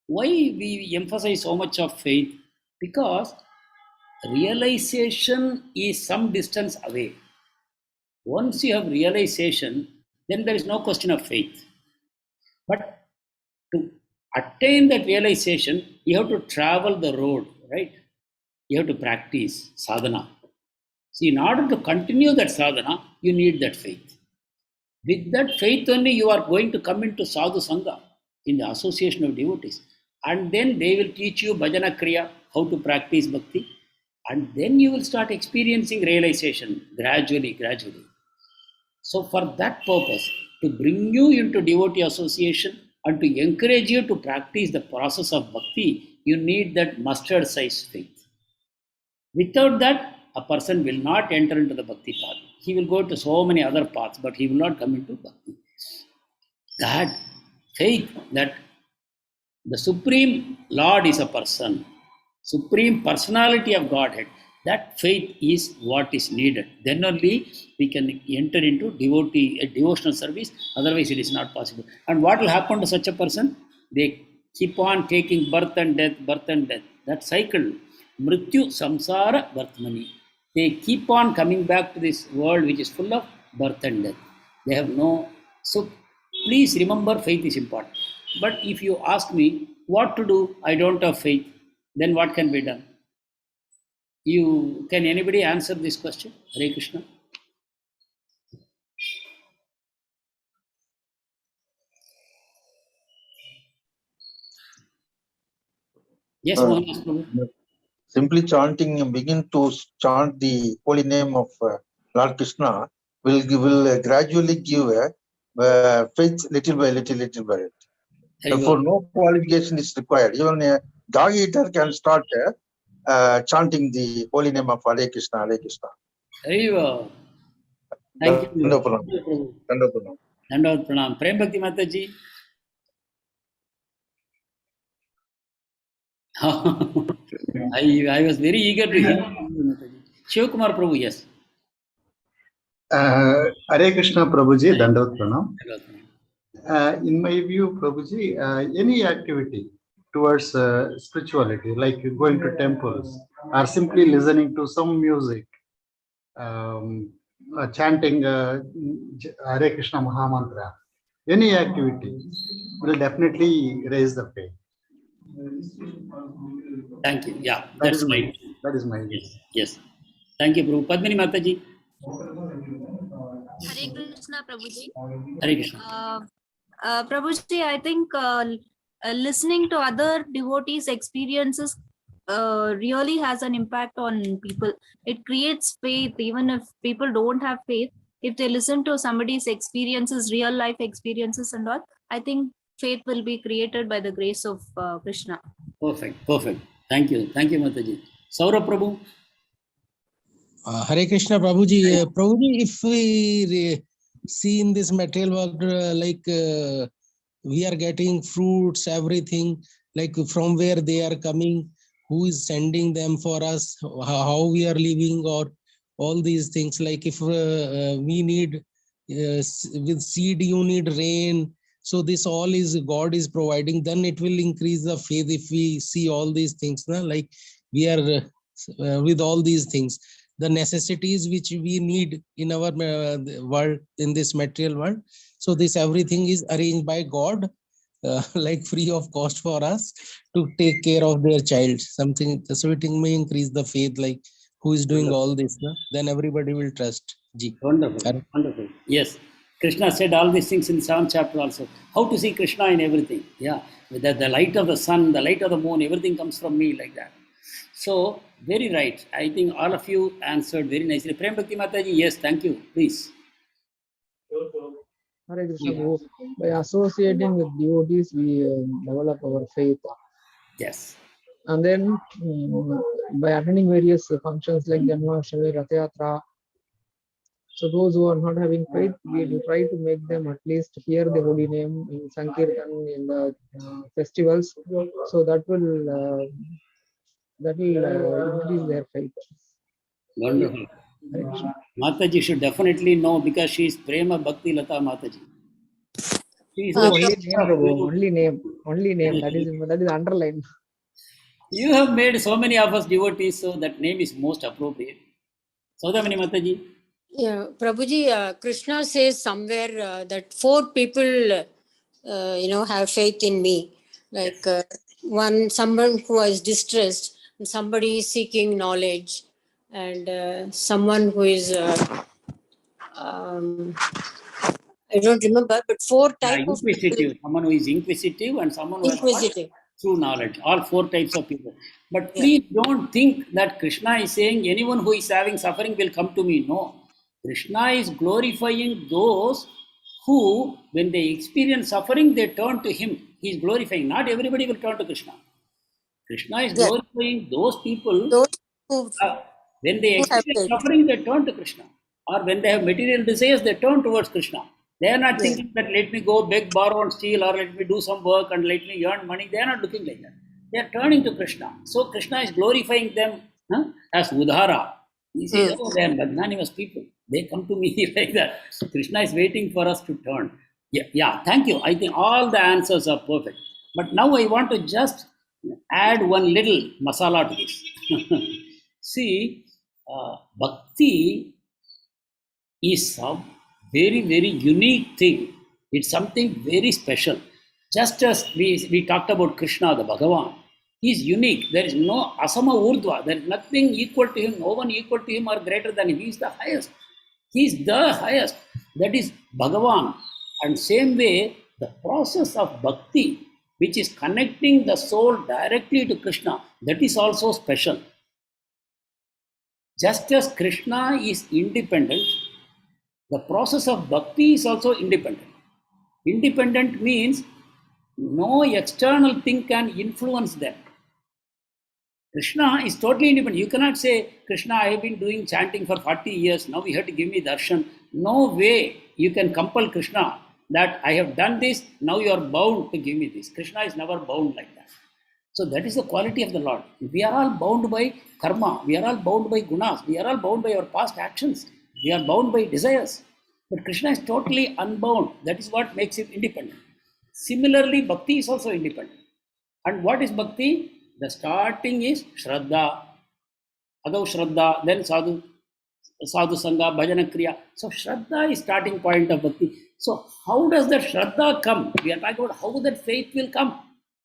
Why we emphasize so much of faith? Because realization is some distance away. Once you have realization, then there is no question of faith. But to attain that realization, you have to travel the road, right? You have to practice sadhana. See, in order to continue that sadhana, you need that faith. With that faith only, you are going to come into sadhu sangha, in the association of devotees. And then they will teach you bhajana kriya, how to practice bhakti. And then you will start experiencing realization gradually. So for that purpose, to bring you into devotee association and to encourage you to practice the process of bhakti, you need that mustard size faith. Without that, a person will not enter into the bhakti path. He will go to so many other paths, but he will not come into bhakti. That faith that the Supreme Lord is a person, Supreme Personality of Godhead, that faith is what is needed. Then only we can enter into devotional service. Otherwise, it is not possible. And what will happen to such a person? They keep on taking birth and death. That cycle, mrityu samsara vartmani. They keep on coming back to this world which is full of birth and death. They have no. So please remember, faith is important. But if you ask me what to do, I don't have faith. Then what can be done? Can anybody answer this question? Hare Krishna. Yes, Mohandas Prabhu. Simply chanting, begin to chant the holy name of Lord Krishna will gradually give faith little by little by little. Therefore, no qualification is required. Even a dog eater can start chanting the holy name of Hare Krishna, Hare Krishna. Very well. Thank you. Dandavat Pranam. Prem Bhakti Mataji. I was very eager to hear Mataji. Shiv Kumar Prabhu, yes. Hare Krishna Prabhuji, Dandavat Pranam. In my view, Prabhuji, any activity towards spirituality, like going to temples or simply listening to some music, chanting Hare Krishna Mahamantra, any activity will definitely raise the faith. Thank you. Yeah, that's right. That is my view. Yes. Thank you, Prabhu. Padmini Mataji. Hare Krishna, Prabhuji. Hare Krishna. Prabhuji, I think listening to other devotees' experiences really has an impact on people. It creates faith, even if people don't have faith. if they listen to somebody's experiences, real life experiences and all, I think faith will be created by the grace of Krishna. Perfect, perfect. Thank you, Mataji. Saurabh Prabhu. Hare Krishna, Prabhuji. Prabhuji, if we see in this material world, we are getting fruits, everything, like from where they are coming, who is sending them for us, how we are living, or all these things. Like if we need, with seed, you need rain. So this all is God is providing. Then it will increase the faith if we see all these things. Like we are with all these things, the necessities which we need in our world, in this material world. So this everything is arranged by God, like free of cost for us to take care of their child. Something, so it may increase the faith, like who is doing all this, then everybody will trust. Ji. Wonderful, wonderful. Yes, Krishna said all these things in 7th chapter also. How to see Krishna in everything. Yeah, with the light of the sun, the light of the moon, everything comes from me, like that. So, very right. I think all of you answered very nicely. Prem Bhakti Mataji, yes, thank you. Please. Hare Krishna, Prabhu. By associating with devotees, we develop our faith. Yes. And then by attending various functions like Janmashtami, Rath Yatra, so those who are not having faith, we will try to make them at least hear the holy name in Sankirtan, in the festivals. So that will increase their faith. Wonderful. Mataji should definitely know, because she is Prema Bhakti Lata Mataji. She is only name, Prabhu, only name. That is underlined. You have made so many of us devotees, so that name is most appropriate. Saudamani Mataji. Yeah, Prabhuji, Krishna says somewhere that 4 people, have faith in me. Like someone who is distressed, and somebody is seeking knowledge, and someone who is, I don't remember, but 4 types of Inquisitive. people. Someone who is inquisitive and someone who has Inquisitive. true knowledge. All 4 types of people. But please don't think that Krishna is saying anyone who is having suffering will come to me. No. Krishna is glorifying those who, when they experience suffering, they turn to him. He is glorifying. Not everybody will turn to Krishna. Krishna is glorifying those people. Those who When they have experience faith. suffering, they turn to Krishna. Or when they have material desires, they turn towards Krishna. They are not thinking that let me go beg, borrow and steal, or let me do some work and let me earn money. They are not looking like that. They are turning to Krishna. So Krishna is glorifying them as Udhara. He says, oh, they are magnanimous people. They come to me like that. Krishna is waiting for us to turn. Yeah, thank you. I think all the answers are perfect. But now I want to just add one little masala to this. See, bhakti is some very, very unique thing. It's something very special. Just as we talked about Krishna, the Bhagavan, he is unique. There is no asama urdhva. There is nothing equal to him, no one equal to him or greater than him. He is the highest. He is the highest. That is Bhagavan. And same way, the process of bhakti, which is connecting the soul directly to Krishna, that is also special. Just as Krishna is independent, the process of bhakti is also independent. Independent means no external thing can influence them. Krishna is totally independent. You cannot say, Krishna, I have been doing chanting for 40 years, now you have to give me darshan. No way you can compel Krishna that I have done this, now you are bound to give me this. Krishna is never bound like that. So that is the quality of the Lord. We are all bound by karma. We are all bound by gunas. We are all bound by our past actions. We are bound by desires. But Krishna is totally unbound. That is what makes him independent. Similarly, bhakti is also independent. And what is bhakti? The starting is Shraddha. Adau Shraddha, then Sadhu Sangha, Bhajana Kriya. So Shraddha is starting point of bhakti. So how does that Shraddha come? We are talking about how that faith will come.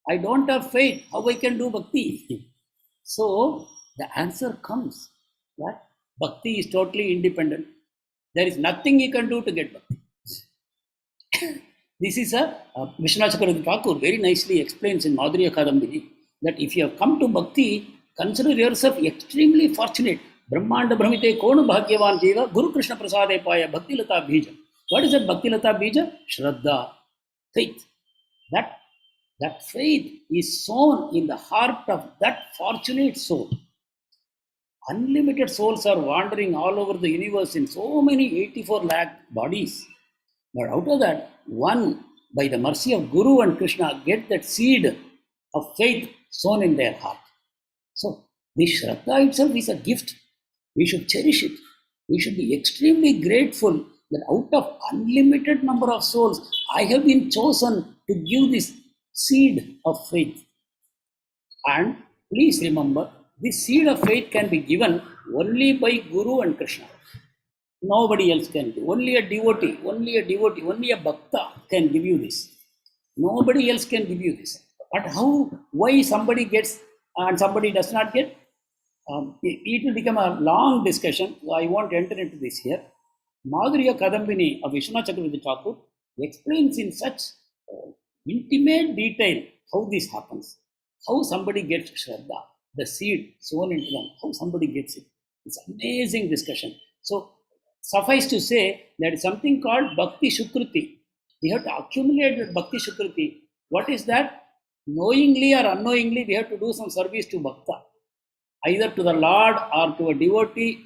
I don't have faith. How I can do bhakti? So the answer comes that bhakti is totally independent. There is nothing you can do to get bhakti. This is Vishwanath Chakravarti Thakur very nicely explains in Madhurya Kadambini that if you have come to bhakti, consider yourself extremely fortunate. Brahmanda Brahmite Konu Bhagyavan Jiva, Guru Krishna Prasade Paya, Bhakti Lata Bija. What is that Bhakti Lata Bija? Shraddha, faith. That faith is sown in the heart of that fortunate soul. Unlimited souls are wandering all over the universe in so many 84 lakh bodies. But out of that, one, by the mercy of Guru and Krishna, get that seed of faith sown in their heart. So, this Shraddha itself is a gift. We should cherish it. We should be extremely grateful that out of unlimited number of souls, I have been chosen to give this seed of faith. And please remember, this seed of faith can be given only by Guru and Krishna. Nobody else can do. Only a devotee, only a bhakta can give you this. Nobody else can give you this. But why somebody gets and somebody does not get? It will become a long discussion. I won't enter into this here. Madhurya Kadambini of Vishwanath Chakravarti Thakur explains in such intimate detail how this happens. How somebody gets Shraddha, the seed sown into them, how somebody gets it. It's amazing discussion. So, suffice to say, there is something called Bhakti Shukruti. We have to accumulate that Bhakti Shukruti. What is that? Knowingly or unknowingly, we have to do some service to Bhakta, either to the Lord or to a devotee.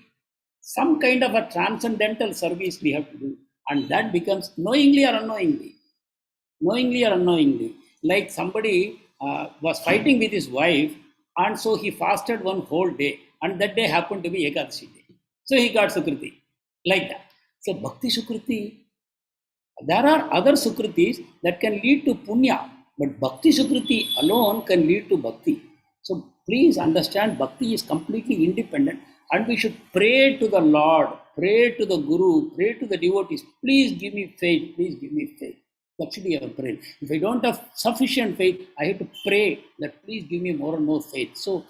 Some kind of a transcendental service we have to do. And that becomes knowingly or unknowingly. Knowingly or unknowingly. Like somebody was fighting with his wife, and so he fasted one whole day, and that day happened to be Ekadashi day. So he got Sukruti, like that. So Bhakti Sukruti, there are other Sukrutis that can lead to Punya, but Bhakti Sukruti alone can lead to Bhakti. So please understand, Bhakti is completely independent, and we should pray to the Lord, pray to the Guru, pray to the devotees, please give me faith, please give me faith. That should be our prayer. If I don't have sufficient faith, I have to pray that please give me more and more faith. So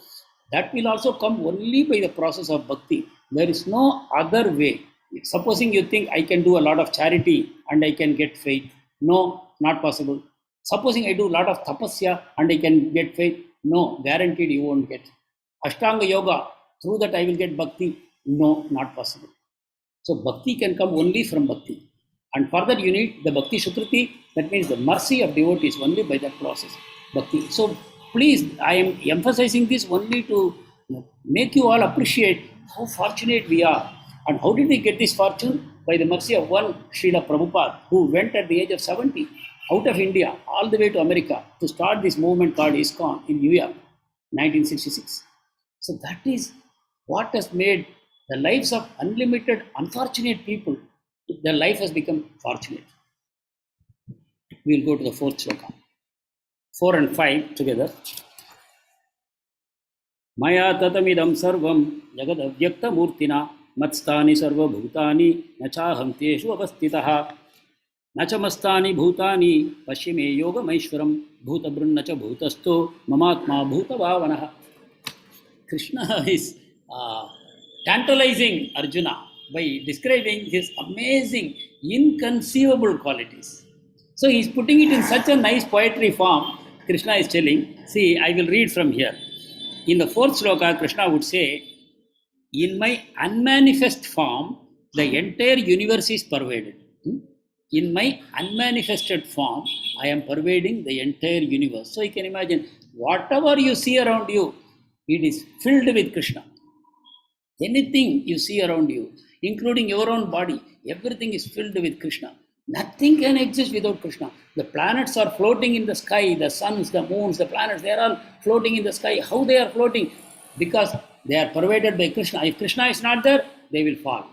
that will also come only by the process of bhakti. There is no other way. Supposing you think I can do a lot of charity and I can get faith. No, not possible. Supposing I do a lot of tapasya and I can get faith. No, guaranteed you won't get. Ashtanga yoga, through that I will get bhakti. No, not possible. So bhakti can come only from bhakti. And further you need the Bhakti Shukruti, that means the mercy of devotees only by that process. Bhakti. So please, I am emphasizing this only to make you all appreciate how fortunate we are. And how did we get this fortune? By the mercy of one Srila Prabhupada, who went at the age of 70 out of India all the way to America to start this movement called ISKCON in New York, 1966. So that is what has made the lives of unlimited, unfortunate people, their life has become fortunate. We will go to the fourth sloka. 4 and 5 together. Maya tatamidam sarvam jagad avyakta murtina matstani sarva bhutani nachaham teshu avastitaha nachamastani bhutani pashyame yoga maishwaram bhuta brunnacha bhutasto mamatma bhuta bhavanaha. Krishna is tantalizing Arjuna by describing his amazing, inconceivable qualities. So he's putting it in such a nice poetry form. Krishna is telling, see, I will read from here. In the fourth sloka, Krishna would say, in my unmanifest form, the entire universe is pervaded. In my unmanifested form, I am pervading the entire universe. So you can imagine, whatever you see around you, it is filled with Krishna. Anything you see around you, including your own body, everything is filled with Krishna. Nothing can exist without Krishna. The planets are floating in the sky, the suns, the moons, the planets, they are all floating in the sky. How they are floating? Because they are pervaded by Krishna. If Krishna is not there, they will fall.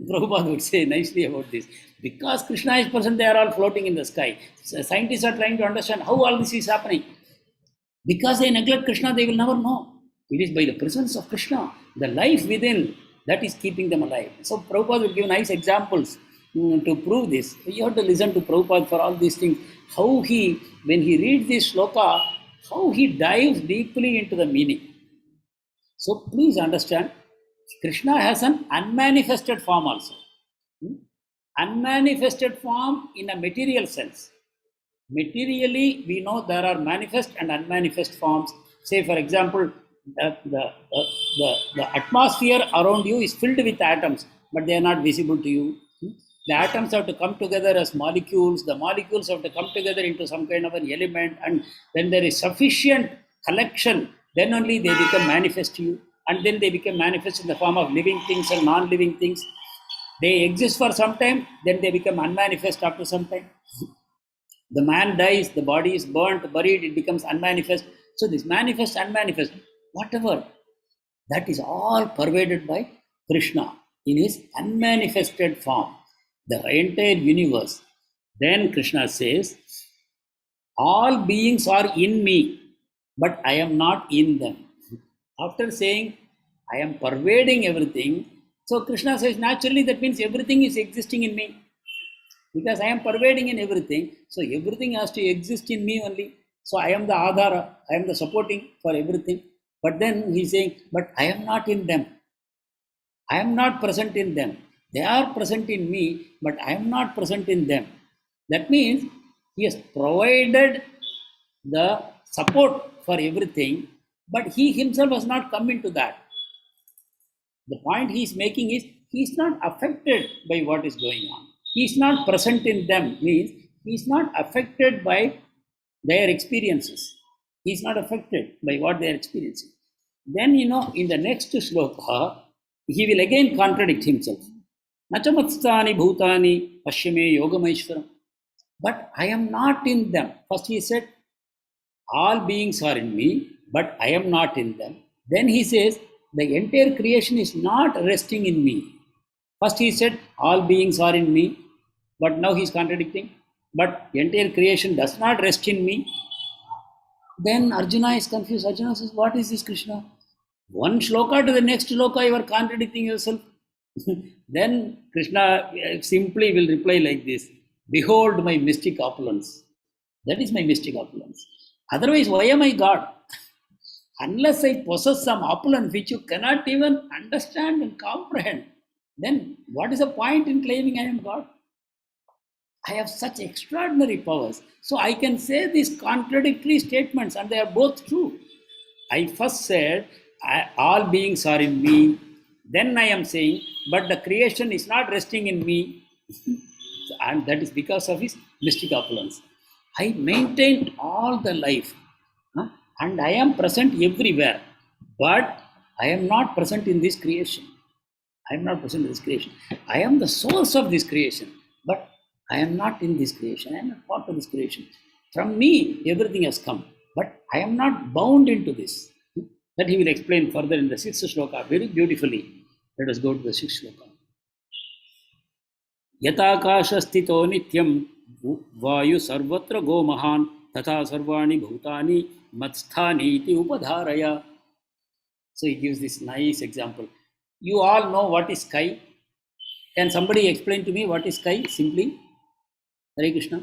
Prabhupada would say nicely about this. Because Krishna is present, they are all floating in the sky. Scientists are trying to understand how all this is happening. Because they neglect Krishna, they will never know. It is by the presence of Krishna, the life within, that is keeping them alive. So Prabhupada will give nice examples to prove this. You have to listen to Prabhupada for all these things. How he, when he reads this sloka, how he dives deeply into the meaning. So please understand, Krishna has an unmanifested form also. Unmanifested form in a material sense. Materially, we know there are manifest and unmanifest forms. Say, for example, the atmosphere around you is filled with atoms, but they are not visible to you. The atoms have to come together as molecules. The molecules have to come together into some kind of an element, and when there is sufficient collection, then only they become manifest to you, and then they become manifest in the form of living things and non-living things. They exist for some time, then they become unmanifest after some time. The man dies, the body is burnt, buried, it becomes unmanifest. So this manifest, unmanifest, whatever, that is all pervaded by Krishna in his unmanifested form, the entire universe. Then Krishna says, all beings are in me, but I am not in them. After saying, I am pervading everything, so Krishna says, naturally that means everything is existing in me. Because I am pervading in everything, so everything has to exist in me only. So I am the adhara, I am the supporting for everything. But then he's saying, but I am not in them. I am not present in them. They are present in me, but I am not present in them. That means he has provided the support for everything, but he himself has not come into that. The point he is making is he is not affected by what is going on. He is not present in them, means he is not affected by their experiences. He is not affected by what they are experiencing. Then, in the next sloka, he will again contradict himself. Nachamatstani bhutani pashyame yogamaishwaram. But I am not in them. First he said, all beings are in me, but I am not in them. Then he says, the entire creation is not resting in me. First he said, all beings are in me, but now he is contradicting. But entire creation does not rest in me. Then Arjuna is confused. Arjuna says, what is this, Krishna? One shloka to the next shloka, you are contradicting yourself. Then Krishna simply will reply like this, behold my mystic opulence. That is my mystic opulence. Otherwise, why am I God? Unless I possess some opulence which you cannot even understand and comprehend, then what is the point in claiming I am God? I have such extraordinary powers. So I can say these contradictory statements, and they are both true. I first said, all beings are in me. Then I am saying, but the creation is not resting in me. And that is because of his mystic opulence. I maintained all the life. And I am present everywhere. But I am not present in this creation. I am not present in this creation. I am the source of this creation. But I am not in this creation. I am not part of this creation. From me, everything has come. But I am not bound into this. That he will explain further in the 6th shloka very beautifully. Let us go to the 6th shloka. Yatakasha sthito nityam vayu sarvatra go mahan tatha sarvani bhutani matsthani iti upadharaya. So he gives this nice example. You all know what is sky. Can somebody explain to me what is sky simply? Hare Krishna.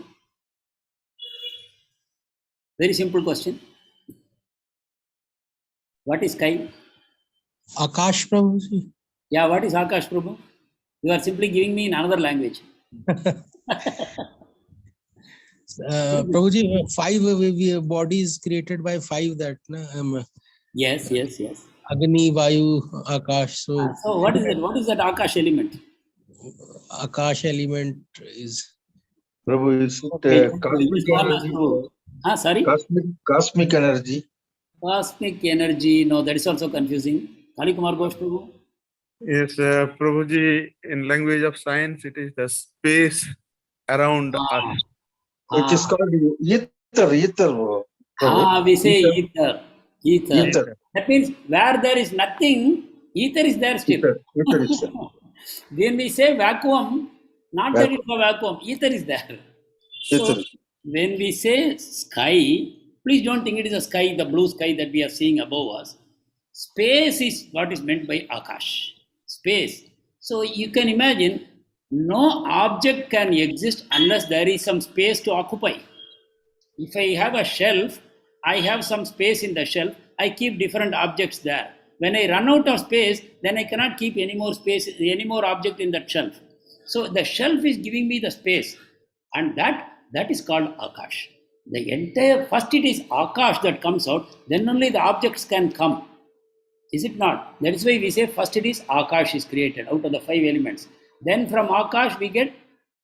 Very simple question. What is sky? Akash Prabhuji. Yeah, what is Akash Prabhu? You are simply giving me in another language. Prabhuji, 5 bodies created by 5 that. Yes. Agni, Vayu, Akash. So what is it? What is that Akash element? Akash element is. Prabhu, is it cosmic energy? Sorry? Cosmic energy. Cosmic energy. No, that is also confusing. Kali Kumar Ghosh Prabhu. Yes, Prabhuji, in language of science, it is the space around us. It is called ether. Prabhu. We say ether. That means where there is nothing, ether is there still. Ether is there. When we say vacuum, not that it's a vacuum, ether is there. So when we say sky, please don't think it is a sky, the blue sky that we are seeing above us. Space is what is meant by Akash. Space. So you can imagine, no object can exist unless there is some space to occupy. If I have a shelf, I have some space in the shelf, I keep different objects there. When I run out of space, then I cannot keep any more space, any more object in that shelf. So the shelf is giving me the space, and that is called Akash. The entire, first it is Akash that comes out, then only the objects can come. Is it not? That is why we say first it is Akash is created out of the 5 elements. Then from Akash we get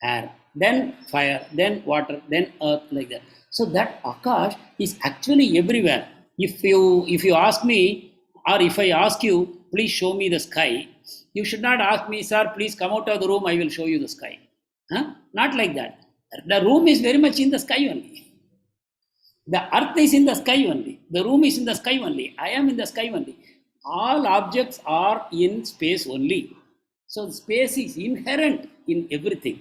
air, then fire, then water, then earth, like that. So that Akash is actually everywhere. If you ask me, or if I ask you, please show me the sky, you should not ask me, sir, please come out of the room, I will show you the sky. Huh? Not like that. The room is very much in the sky only. The earth is in the sky only. The room is in the sky only. I am in the sky only. All objects are in space only. So space is inherent in everything.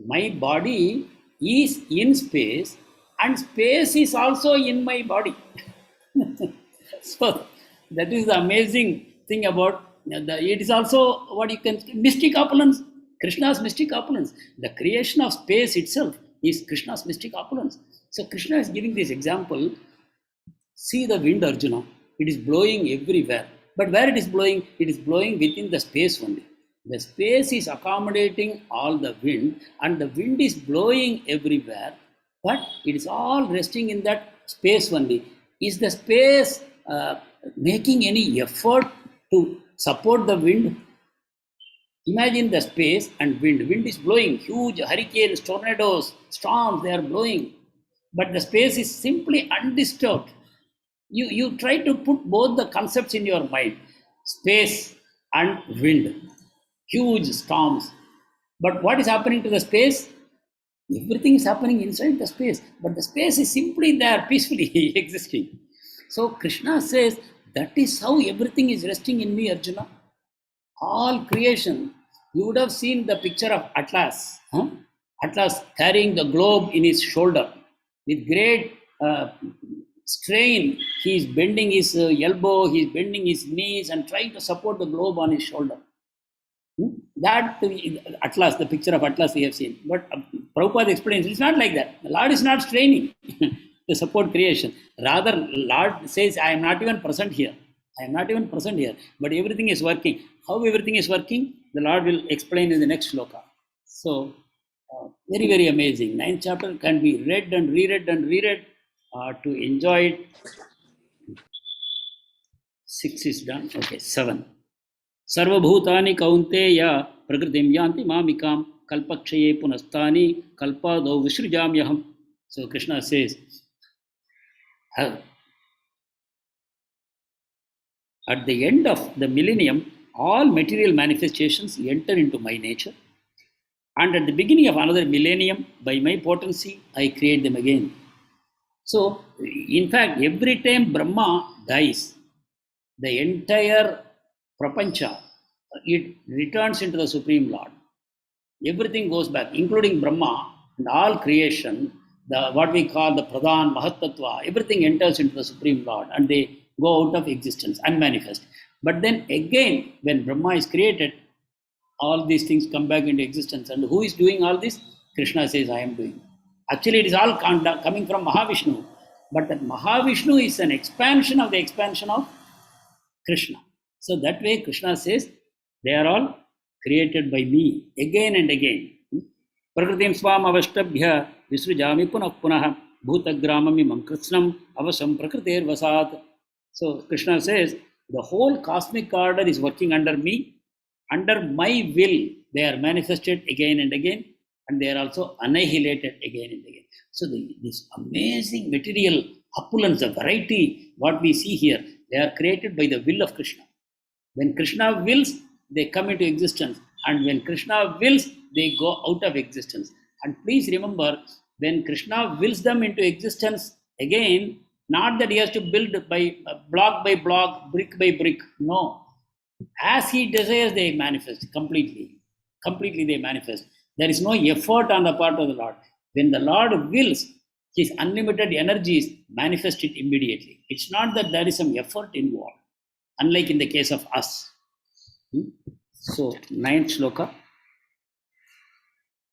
My body is in space, and space is also in my body. So that is the amazing thing about it is also what you can mystic opulence. Krishna's mystic opulence. The creation of space itself is Krishna's mystic opulence. So Krishna is giving this example. See the wind, Arjuna. It is blowing everywhere. But where it is blowing? It is blowing within the space only. The space is accommodating all the wind, and the wind is blowing everywhere, but it is all resting in that space only. Is the space making any effort to support the wind? Imagine the space and wind. Wind is blowing, huge hurricanes, tornadoes, storms, they are blowing. But the space is simply undisturbed. You try to put both the concepts in your mind, space and wind, huge storms. But what is happening to the space? Everything is happening inside the space, but the space is simply there, peacefully existing. So Krishna says, that is how everything is resting in me, Arjuna. All creation. You would have seen the picture of Atlas. Atlas carrying the globe in his shoulder. With great strain, he is bending his elbow, he is bending his knees and trying to support the globe on his shoulder. That Atlas, the picture of Atlas we have seen. But Prabhupada explains, it's not like that. The Lord is not straining to support creation. Rather, Lord says, I am not even present here. I am not even present here. But everything is working. How everything is working, the Lord will explain in the next shloka. So, very, very amazing. 9th chapter can be read and reread and reread to enjoy it. 6 is done. Okay, 7. Sarvabhutani kaunteya prakritim yanti mamikam kalpakshaye punastani kalpadau vishrujamyaham. So Krishna says, at the end of the millennium, all material manifestations enter into my nature. And at the beginning of another millennium, by my potency, I create them again. So, in fact, every time Brahma dies, the entire prapancha, it returns into the Supreme Lord. Everything goes back, including Brahma and all creation, what we call the Pradhan, Mahatattva, everything enters into the Supreme Lord and they go out of existence, unmanifest. But then again, when Brahma is created, all these things come back into existence. And who is doing all this? Krishna says, I am doing. Actually, it is all coming from Mahavishnu. But that Mahavishnu is an expansion of the expansion of Krishna. So that way, Krishna says, they are all created by me again and again. Prakritim swam avashtabhya visrujami punah punah bhutagramam imam krishnam avasam prakriter vasat. So Krishna says, the whole cosmic order is working under me. Under my will, they are manifested again and again, and they are also annihilated again and again. So this amazing material opulence, the variety, what we see here, they are created by the will of Krishna. When Krishna wills, they come into existence. And when Krishna wills, they go out of existence. And please remember, when Krishna wills them into existence again, not that he has to build by block by block, brick by brick. No. As he desires, they manifest completely. Completely they manifest. There is no effort on the part of the Lord. When the Lord wills, his unlimited energies manifest it immediately. It's not that there is some effort involved, unlike in the case of us. So, 9th shloka.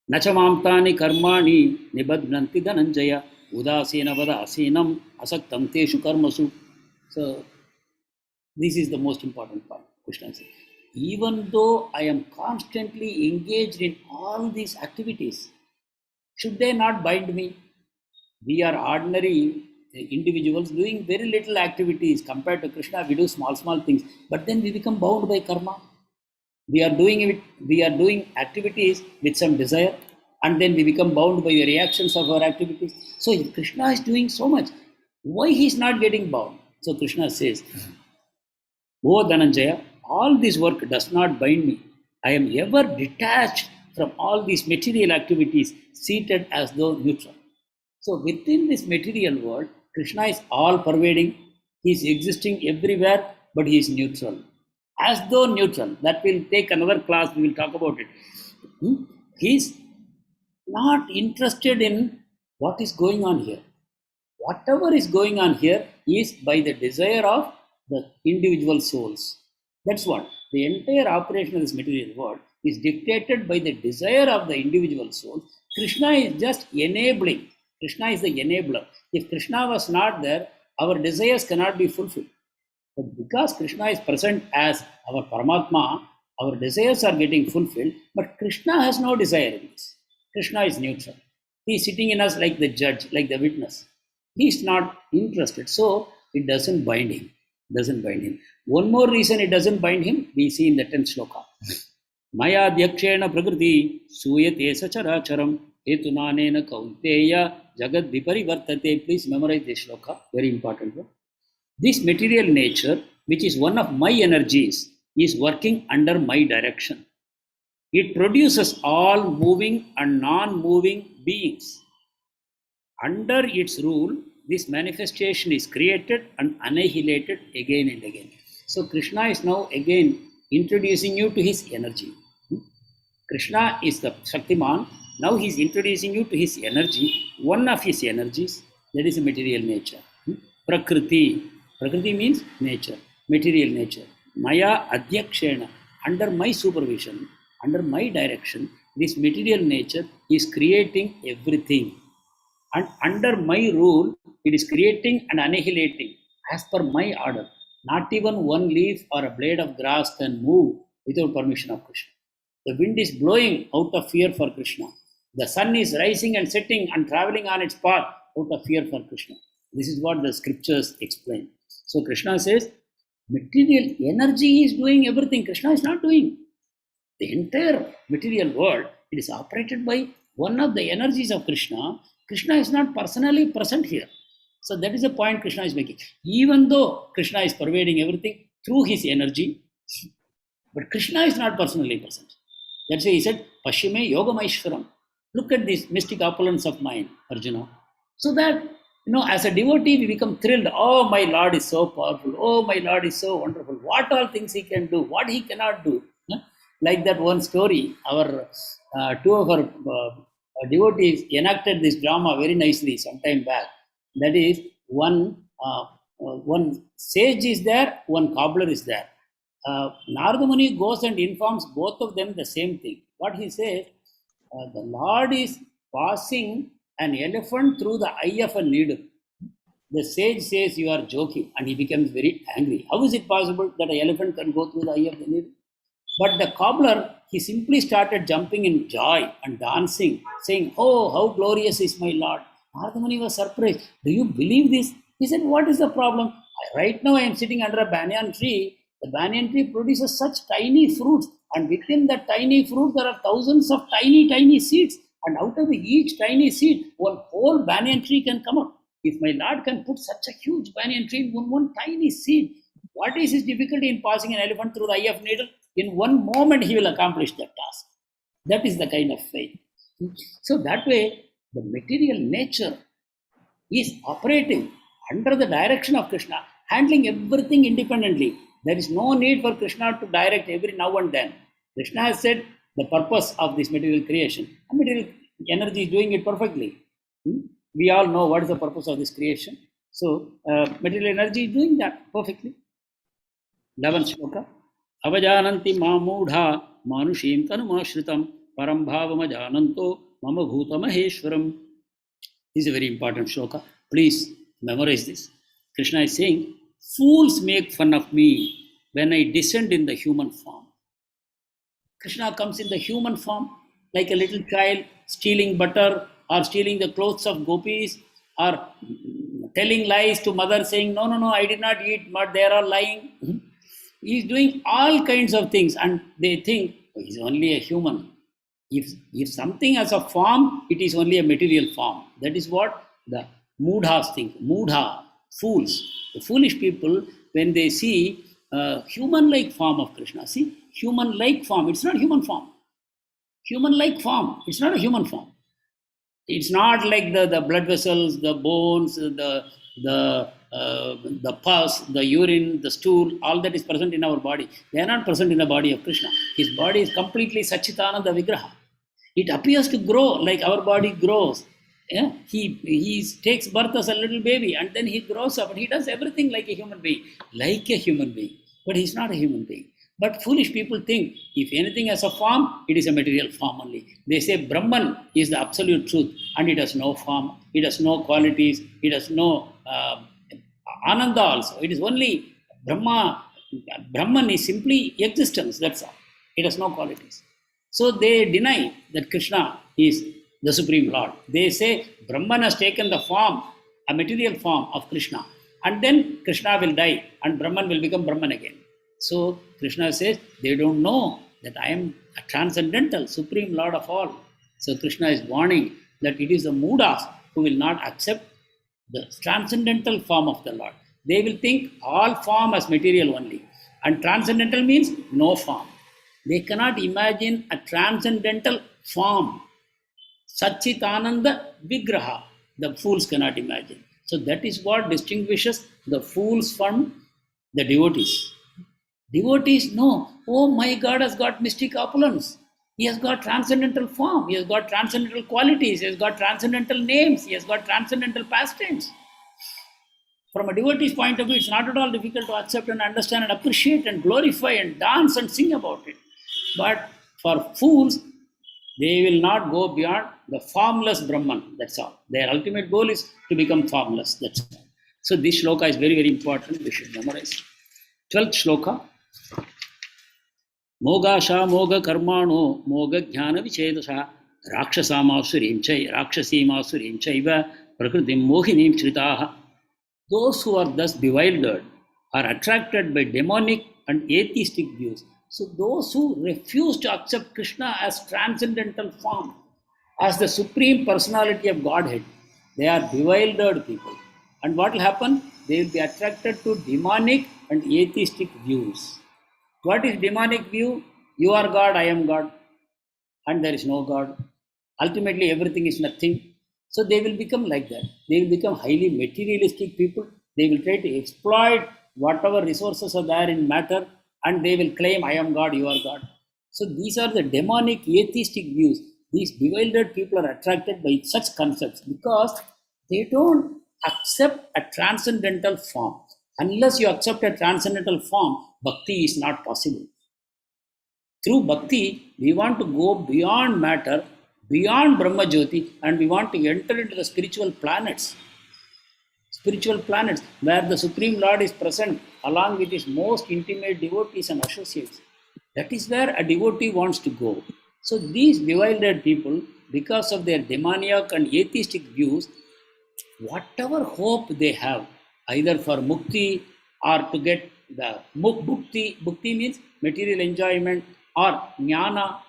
Nachamamtani karmani nibadnanti dhananjaya udasena vada asenam asaktam teshu karmasu. So, this is the most important part. Krishna says, even though I am constantly engaged in all these activities, should they not bind me? We are ordinary individuals doing very little activities. Compared to Krishna, we do small, small things. But then we become bound by karma. We are doing activities with some desire, and then we become bound by the reactions of our activities. So if Krishna is doing so much, why he is not getting bound? So Krishna says, "O Dhananjaya, all this work does not bind me. I am ever detached from all these material activities, seated as though neutral." So within this material world, Krishna is all pervading. He is existing everywhere, but he is neutral. As though neutral. That will take another class, we will talk about it. He is not interested in what is going on here. Whatever is going on here is by the desire of the individual souls. That's what. The entire operation of this material world is dictated by the desire of the individual soul. Krishna is just enabling. Krishna is the enabler. If Krishna was not there, our desires cannot be fulfilled. But because Krishna is present as our Paramatma, our desires are getting fulfilled, but Krishna has no desire in this. Krishna is neutral. He is sitting in us like the judge, like the witness. He is not interested. So it doesn't bind him. One more reason it doesn't bind him, we see in the 10th shloka. Maya Dyakshena Prakriti Suyate Sacharacharam Etunanena Kaunteya Jagad Viparivartate. Please memorize this shloka, very important one. This material nature, which is one of my energies, is working under my direction. It produces all moving and non-moving beings. Under its rule, this manifestation is created and annihilated again and again. So Krishna is now again introducing you to his energy. Krishna is the Shaktiman. Now he is introducing you to his energy. One of his energies, that is a material nature. Prakriti. Prakriti means nature, material nature. Maya Adhyakshena. Under my supervision, under my direction, this material nature is creating everything. And under my rule, it is creating and annihilating as per my order. Not even one leaf or a blade of grass can move without permission of Krishna. The wind is blowing out of fear for Krishna. The sun is rising and setting and traveling on its path out of fear for Krishna. This is what the scriptures explain. So Krishna says, material energy is doing everything. Krishna is not doing. The entire material world, it is operated by one of the energies of Krishna. Krishna is not personally present here. So that is the point Krishna is making. Even though Krishna is pervading everything through his energy, but Krishna is not personally present. That's why he said, Pashime Yogamaishwaram. Look at this mystic opulence of mind, Arjuna. So that, as a devotee, we become thrilled. Oh, my Lord is so powerful. Oh, my Lord is so wonderful. What all things he can do, what he cannot do. Like that one story, two of our devotees enacted this drama very nicely some time back. That is, one sage is there, one cobbler is there. Narada Muni goes and informs both of them the same thing. What he says, the Lord is passing an elephant through the eye of a needle. The sage says, you are joking, and he becomes very angry. How is it possible that an elephant can go through the eye of the needle? But the cobbler, he simply started jumping in joy and dancing, saying, oh, how glorious is my Lord. Narada Muni was surprised. Do you believe this? He said, what is the problem? Right now I am sitting under a banyan tree. The banyan tree produces such tiny fruits. And within that tiny fruit, there are thousands of tiny, tiny seeds. And out of each tiny seed, one whole banyan tree can come up. If my Lord can put such a huge banyan tree in one tiny seed, what is his difficulty in passing an elephant through the eye of needle? In one moment, he will accomplish that task. That is the kind of faith. So that way, the material nature is operating under the direction of Krishna, handling everything independently. There is no need for Krishna to direct every now and then. Krishna has said the purpose of this material creation. And material energy is doing it perfectly. We all know what is the purpose of this creation. So, material energy is doing that perfectly. 11th shloka. Avajananti mamudha manushim tanumashritam param bhavamajananto mama bhutamaheshwaram. This is a very important shloka. Please memorize this. Krishna is saying, fools make fun of me when I descend in the human form. Krishna comes in the human form like a little child stealing butter or stealing the clothes of gopis or telling lies to mother, saying, no, no, no, I did not eat, but they are all lying. He is doing all kinds of things, and they think he is only a human. If something has a form, it is only a material form. That is what the mudhas think. Mudha, fools. The foolish people, when they see a human-like form of Krishna, see, human-like form, it's not human form. Human-like form, it's not a human form. It's not like the blood vessels, the bones, the pus, the urine, the stool, all that is present in our body. They are not present in the body of Krishna. His body is completely Satchitananda Vigraha. It appears to grow like our body grows. Yeah? He takes birth as a little baby and then he grows up and he does everything like a human being. Like a human being. But he's not a human being. But foolish people think if anything has a form, it is a material form only. They say Brahman is the absolute truth and it has no form, it has no qualities, it has no Ananda also. It is only Brahma. Brahman is simply existence, that's all. It has no qualities. So they deny that Krishna is the Supreme Lord. They say Brahman has taken the form, a material form of Krishna, and then Krishna will die and Brahman will become Brahman again. So Krishna says they don't know that I am a transcendental, Supreme Lord of all. So Krishna is warning that it is the Mudas who will not accept the transcendental form of the Lord. They will think all form as material only. And transcendental means no form. They cannot imagine a transcendental form. Satchitananda Vigraha. The fools cannot imagine. So that is what distinguishes the fools from the devotees. Devotees know, oh, my God has got mystic opulence. He has got transcendental form. He has got transcendental qualities. He has got transcendental names. He has got transcendental pastimes. From a devotee's point of view, it's not at all difficult to accept and understand and appreciate and glorify and dance and sing about it. But for fools, they will not go beyond the formless Brahman. That's all. Their ultimate goal is to become formless. That's all. So this shloka is very, very important. We should memorize. 12th shloka. Mogasha moga karmano moga jnana vichedasha rakshasamaasurim chaiva prakritim mohinim shritaha. Those who are thus bewildered are attracted by demonic and atheistic views. So those who refuse to accept Krishna as transcendental form, as the supreme personality of Godhead, they are bewildered people. And what will happen? They will be attracted to demonic and atheistic views. What is demonic view? You are God, I am God, and there is no God. Ultimately, everything is nothing. So they will become like that. They will become highly materialistic people. They will try to exploit whatever resources are there in matter, and they will claim, I am God, you are God. So these are the demonic atheistic views. These bewildered people are attracted by such concepts because they don't accept a transcendental form. Unless you accept a transcendental form, bhakti is not possible. Through bhakti, we want to go beyond matter, beyond Brahma Jyoti, and we want to enter into the spiritual planets. Spiritual planets where the Supreme Lord is present along with his most intimate devotees and associates. That is where a devotee wants to go. So these bewildered people, because of their demoniac and atheistic views, whatever hope they have, either for mukti or to get the bhukti means material enjoyment, or jnana.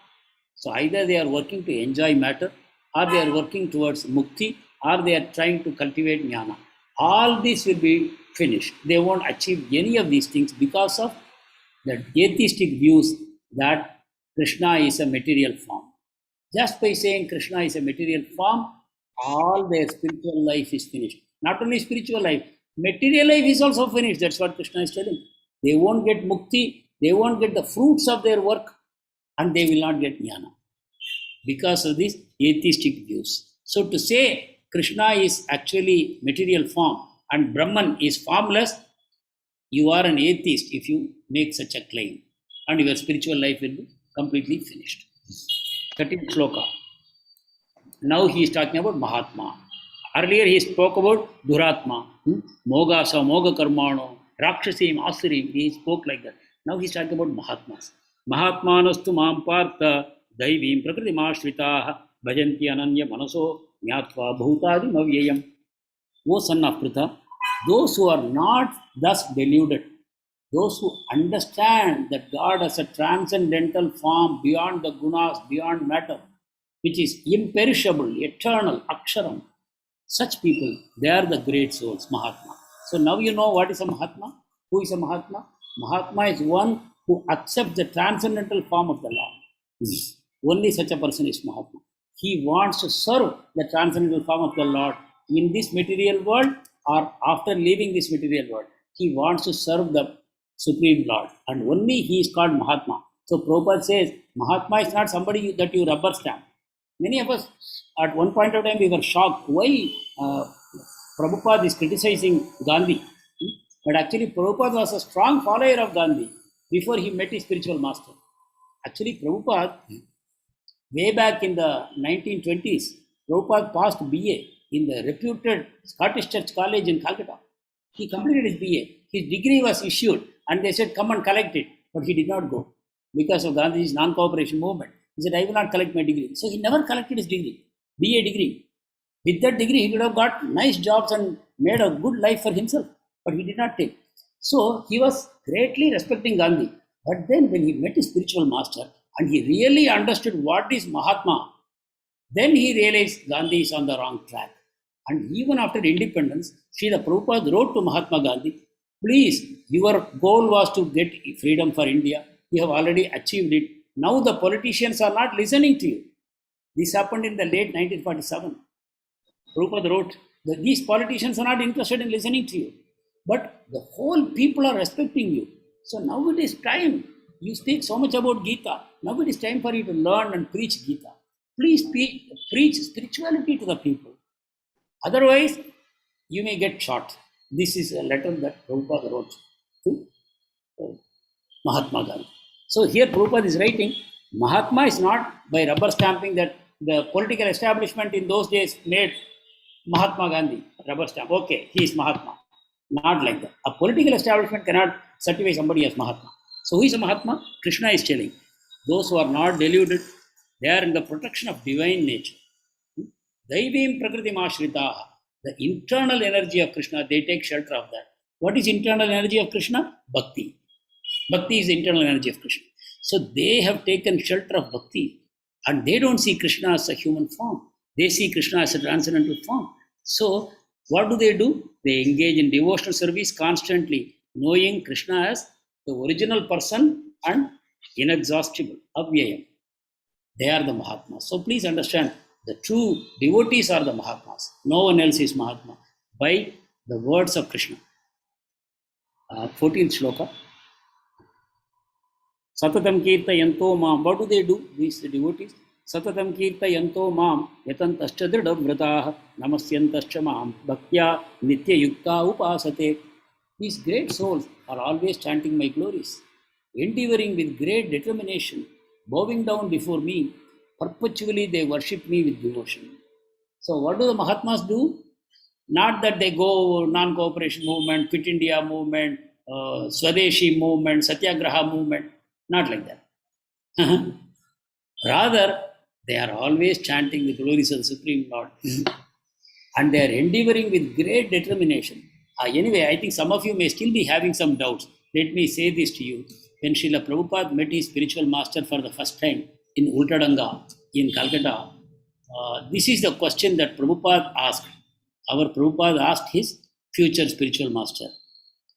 So either they are working to enjoy matter, or they are working towards mukti, or they are trying to cultivate jnana. All this will be finished. They won't achieve any of these things because of the atheistic views that Krishna is a material form. Just by saying Krishna is a material form, all their spiritual life is finished. Not only spiritual life, material life is also finished. That's what Krishna is telling. They won't get mukti, they won't get the fruits of their work, and they will not get jnana because of these atheistic views. So to say Krishna is actually material form and Brahman is formless, you are an atheist if you make such a claim, and your spiritual life will be completely finished. 13th shloka. Now he is talking about Mahatma. Earlier he spoke about Duratma, Mogasa, Moga Karmano, Rakshasim, Asurim. He spoke like that. Now he is talking about Mahatmas. Mahatmanastu Mampartha Daivim Prakriti Mashritaha Bhajanti Ananya Manaso Nyatva Bhutadi Mavyayam. O son of Pritha, those who are not thus deluded, those who understand that God has a transcendental form beyond the gunas, beyond matter, which is imperishable, eternal, aksharam, such people, they are the great souls, Mahatma. So now you know what is a Mahatma? Who is a Mahatma? Mahatma is one who accepts the transcendental form of the Lord. Only such a person is Mahatma. He wants to serve the transcendental form of the Lord in this material world or after leaving this material world. He wants to serve the Supreme Lord, and only he is called Mahatma. So Prabhupada says, Mahatma is not somebody that you rubber stamp. Many of us, at one point of time, we were shocked. Why Prabhupada is criticizing Gandhi? But actually, Prabhupada was a strong follower of Gandhi before he met his spiritual master. Actually, Prabhupada, way back in the 1920s, Prabhupada passed BA in the reputed Scottish Church College in Calcutta. He completed his BA. His degree was issued and they said, come and collect it. But he did not go because of Gandhi's non-cooperation movement. He said, I will not collect my degree. So he never collected his degree, BA degree. With that degree, he would have got nice jobs and made a good life for himself. But he did not take. So he was greatly respecting Gandhi. But then when he met his spiritual master and he really understood what is Mahatma, then he realized Gandhi is on the wrong track. And even after independence, Srila Prabhupada wrote to Mahatma Gandhi, please, your goal was to get freedom for India. You have already achieved it. Now the politicians are not listening to you. This happened in the late 1947. Prabhupada wrote that these politicians are not interested in listening to you. But the whole people are respecting you. So now it is time. You speak so much about Gita. Now it is time for you to learn and preach Gita. Please preach spirituality to the people. Otherwise, you may get shot. This is a letter that Prabhupada wrote to Mahatma Gandhi. So here Prabhupada is writing, Mahatma is not by rubber stamping that the political establishment in those days made Mahatma Gandhi rubber stamp. Okay, he is Mahatma. Not like that. A political establishment cannot certify somebody as Mahatma. So who is a Mahatma? Krishna is telling. Those who are not deluded, they are in the protection of divine nature. Daivim Prakritim Ashritaha. The internal energy of Krishna, they take shelter of that. What is internal energy of Krishna? Bhakti. Bhakti is the internal energy of Krishna. So they have taken shelter of Bhakti and they don't see Krishna as a human form. They see Krishna as a transcendental form. So what do? They engage in devotional service constantly, knowing Krishna as the original person and inexhaustible, Avyayam. They are the Mahatmas. So please understand, the true devotees are the Mahatmas. No one else is Mahatma. By the words of Krishna. 14th shloka. Satatam kirta yanto mam. What do they do, these devotees? Satatam kirta yanto mam yatantascha dridavratah namasyantascha mam bhaktya nitya yukta upasate. These great souls are always chanting my glories, endeavoring with great determination, bowing down before me. Perpetually they worship me with devotion. So what do the Mahatmas do? Not that they go non-cooperation movement, Quit India movement, Swadeshi movement, Satyagraha movement. Not like that. Rather, they are always chanting the glories of the Supreme Lord. And they are endeavoring with great determination. Anyway, I think some of you may still be having some doubts. Let me say this to you. When Srila Prabhupada met his spiritual master for the first time in Ultadanga in Calcutta, this is the question that Prabhupada asked. Our Prabhupada asked his future spiritual master.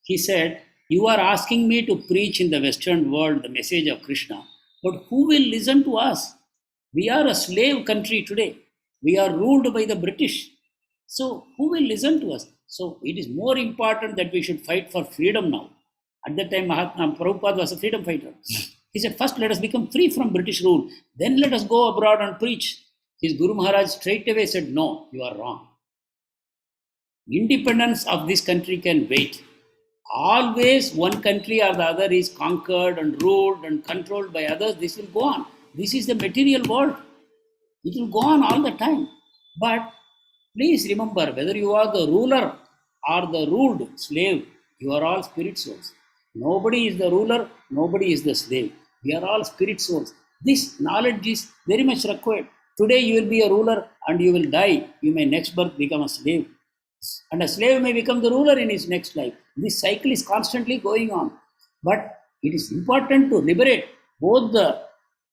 He said, you are asking me to preach in the Western world the message of Krishna, but who will listen to us? We are a slave country today. We are ruled by the British. So who will listen to us? So it is more important that we should fight for freedom now. At that time, Mahatma Prabhupada was a freedom fighter. He said, first let us become free from British rule. Then let us go abroad and preach. His Guru Maharaj straight away said, no, you are wrong. Independence of this country can wait. Always one country or the other is conquered and ruled and controlled by others. This will go on. This is the material world. It will go on all the time. But please remember, whether you are the ruler or the ruled slave, you are all spirit souls. Nobody is the ruler, nobody is the slave. We are all spirit souls. This knowledge is very much required. Today you will be a ruler and you will die. You may next birth become a slave. And a slave may become the ruler in his next life. This cycle is constantly going on. But it is important to liberate both the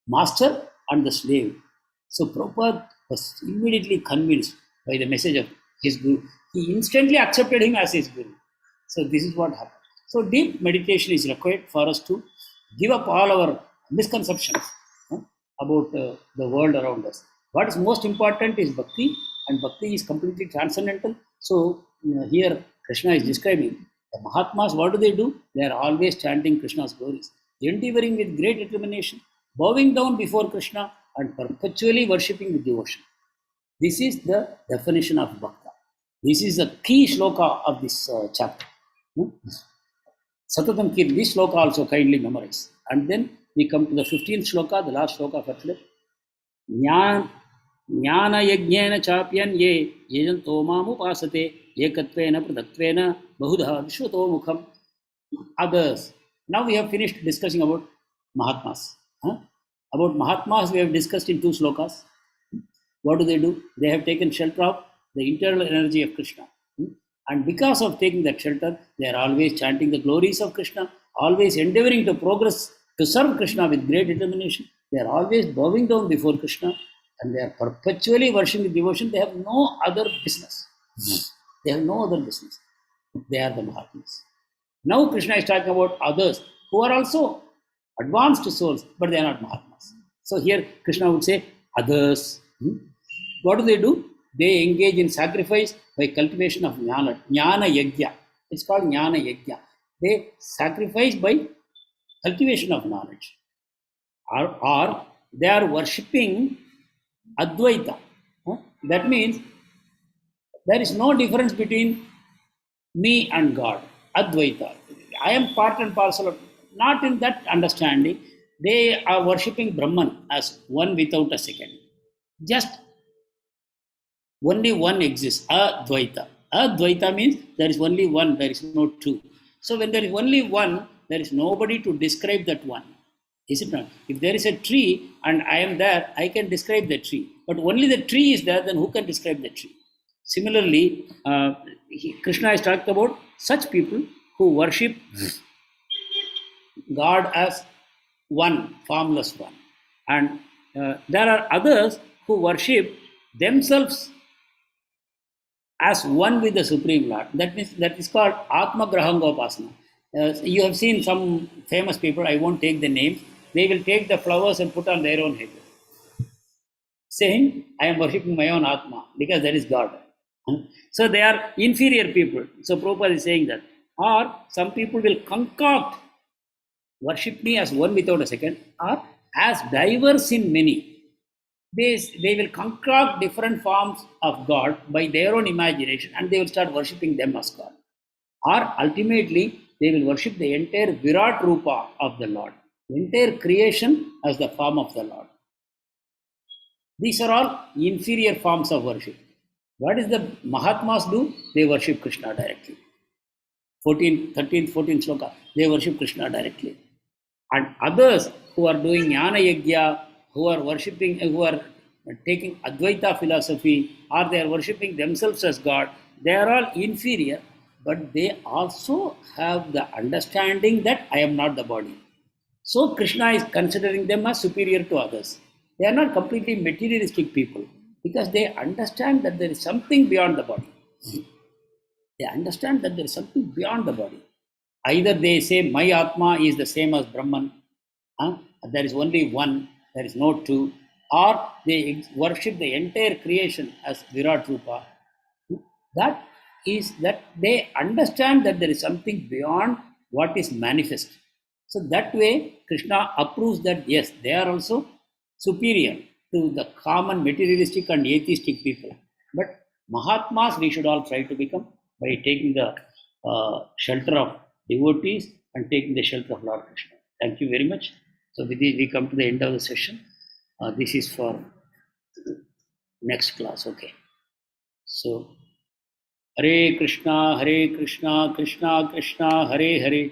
master and the slave. So Prabhupada was immediately convinced by the message of his guru. He instantly accepted him as his guru. So this is what happened. So deep meditation is required for us to give up all our misconceptions about the world around us. What is most important is bhakti, and bhakti is completely transcendental. So here Krishna is describing the Mahatmas. What do? They are always chanting Krishna's glories, endeavoring with great determination, bowing down before Krishna, and perpetually worshipping with devotion. This is the definition of bhakta. This is the key shloka of this chapter. Satatam Kir, this shloka also kindly memorize. And then we come to the 15th shloka, the last shloka for today. Jnana yajnena chapyan ye yejanto mam upasate ekatvena pradatvena bahudha vishwato mukham. Others. Now we have finished discussing about Mahatmas. About Mahatmas we have discussed in 2 shlokas. What do? They have taken shelter of the internal energy of Krishna. And because of taking that shelter, they are always chanting the glories of Krishna, always endeavoring to progress, to serve Krishna with great determination. They are always bowing down before Krishna, and they are perpetually worshipping with devotion. They have no other business. They have no other business. They are the Mahatmas. Now Krishna is talking about others who are also advanced souls, but they are not Mahatmas. So here Krishna would say, others. What do? They engage in sacrifice by cultivation of jnana yajna. It's called jnana yajna. They sacrifice by cultivation of knowledge. Or they are worshipping Advaita. That means there is no difference between me and God. Advaita. I am part and parcel of, not in that understanding. They are worshipping Brahman as one without a second. Just only one exists, Advaita. Advaita means there is only one, there is no two. So when there is only one, there is nobody to describe that one. Is it not? If there is a tree and I am there, I can describe the tree. But only the tree is there, then who can describe the tree? Similarly, Krishna is talking about such people who worship God as one, formless one. And there are others who worship themselves as one with the Supreme Lord. That means that is called Atma Grahangopasana. You have seen some famous people, I won't take the names, they will take the flowers and put on their own head, saying, I am worshipping my own Atma, because that is God. So they are inferior people. So Prabhupada is saying that. Or some people will concoct, worship me as one without a second, or as diverse in many. They will concoct different forms of God by their own imagination, and they will start worshipping them as God. Or ultimately, they will worship the entire Virat Rupa of the Lord, the entire creation as the form of the Lord. These are all inferior forms of worship. What does the Mahatmas do? They worship Krishna directly. 13th, 14th sloka, they worship Krishna directly. And others who are doing jnana yajna, who are worshipping, who are taking Advaita philosophy, or they are worshipping themselves as God, they are all inferior, but they also have the understanding that I am not the body. So Krishna is considering them as superior to others. They are not completely materialistic people, because they understand that there is something beyond the body. They understand that there is something beyond the body. Either they say, my Atma is the same as Brahman, there is only one, there is no two, or they worship the entire creation as Virat Rupa. That is that they understand that there is something beyond what is manifest. So that way, Krishna approves that, yes, they are also superior to the common materialistic and atheistic people. But Mahatmas, we should all try to become by taking the shelter of devotees and taking the shelter of Lord Krishna. Thank you very much. So with this, we come to the end of the session. This is for next class. Okay. So, Hare Krishna, Krishna Krishna, Hare Hare,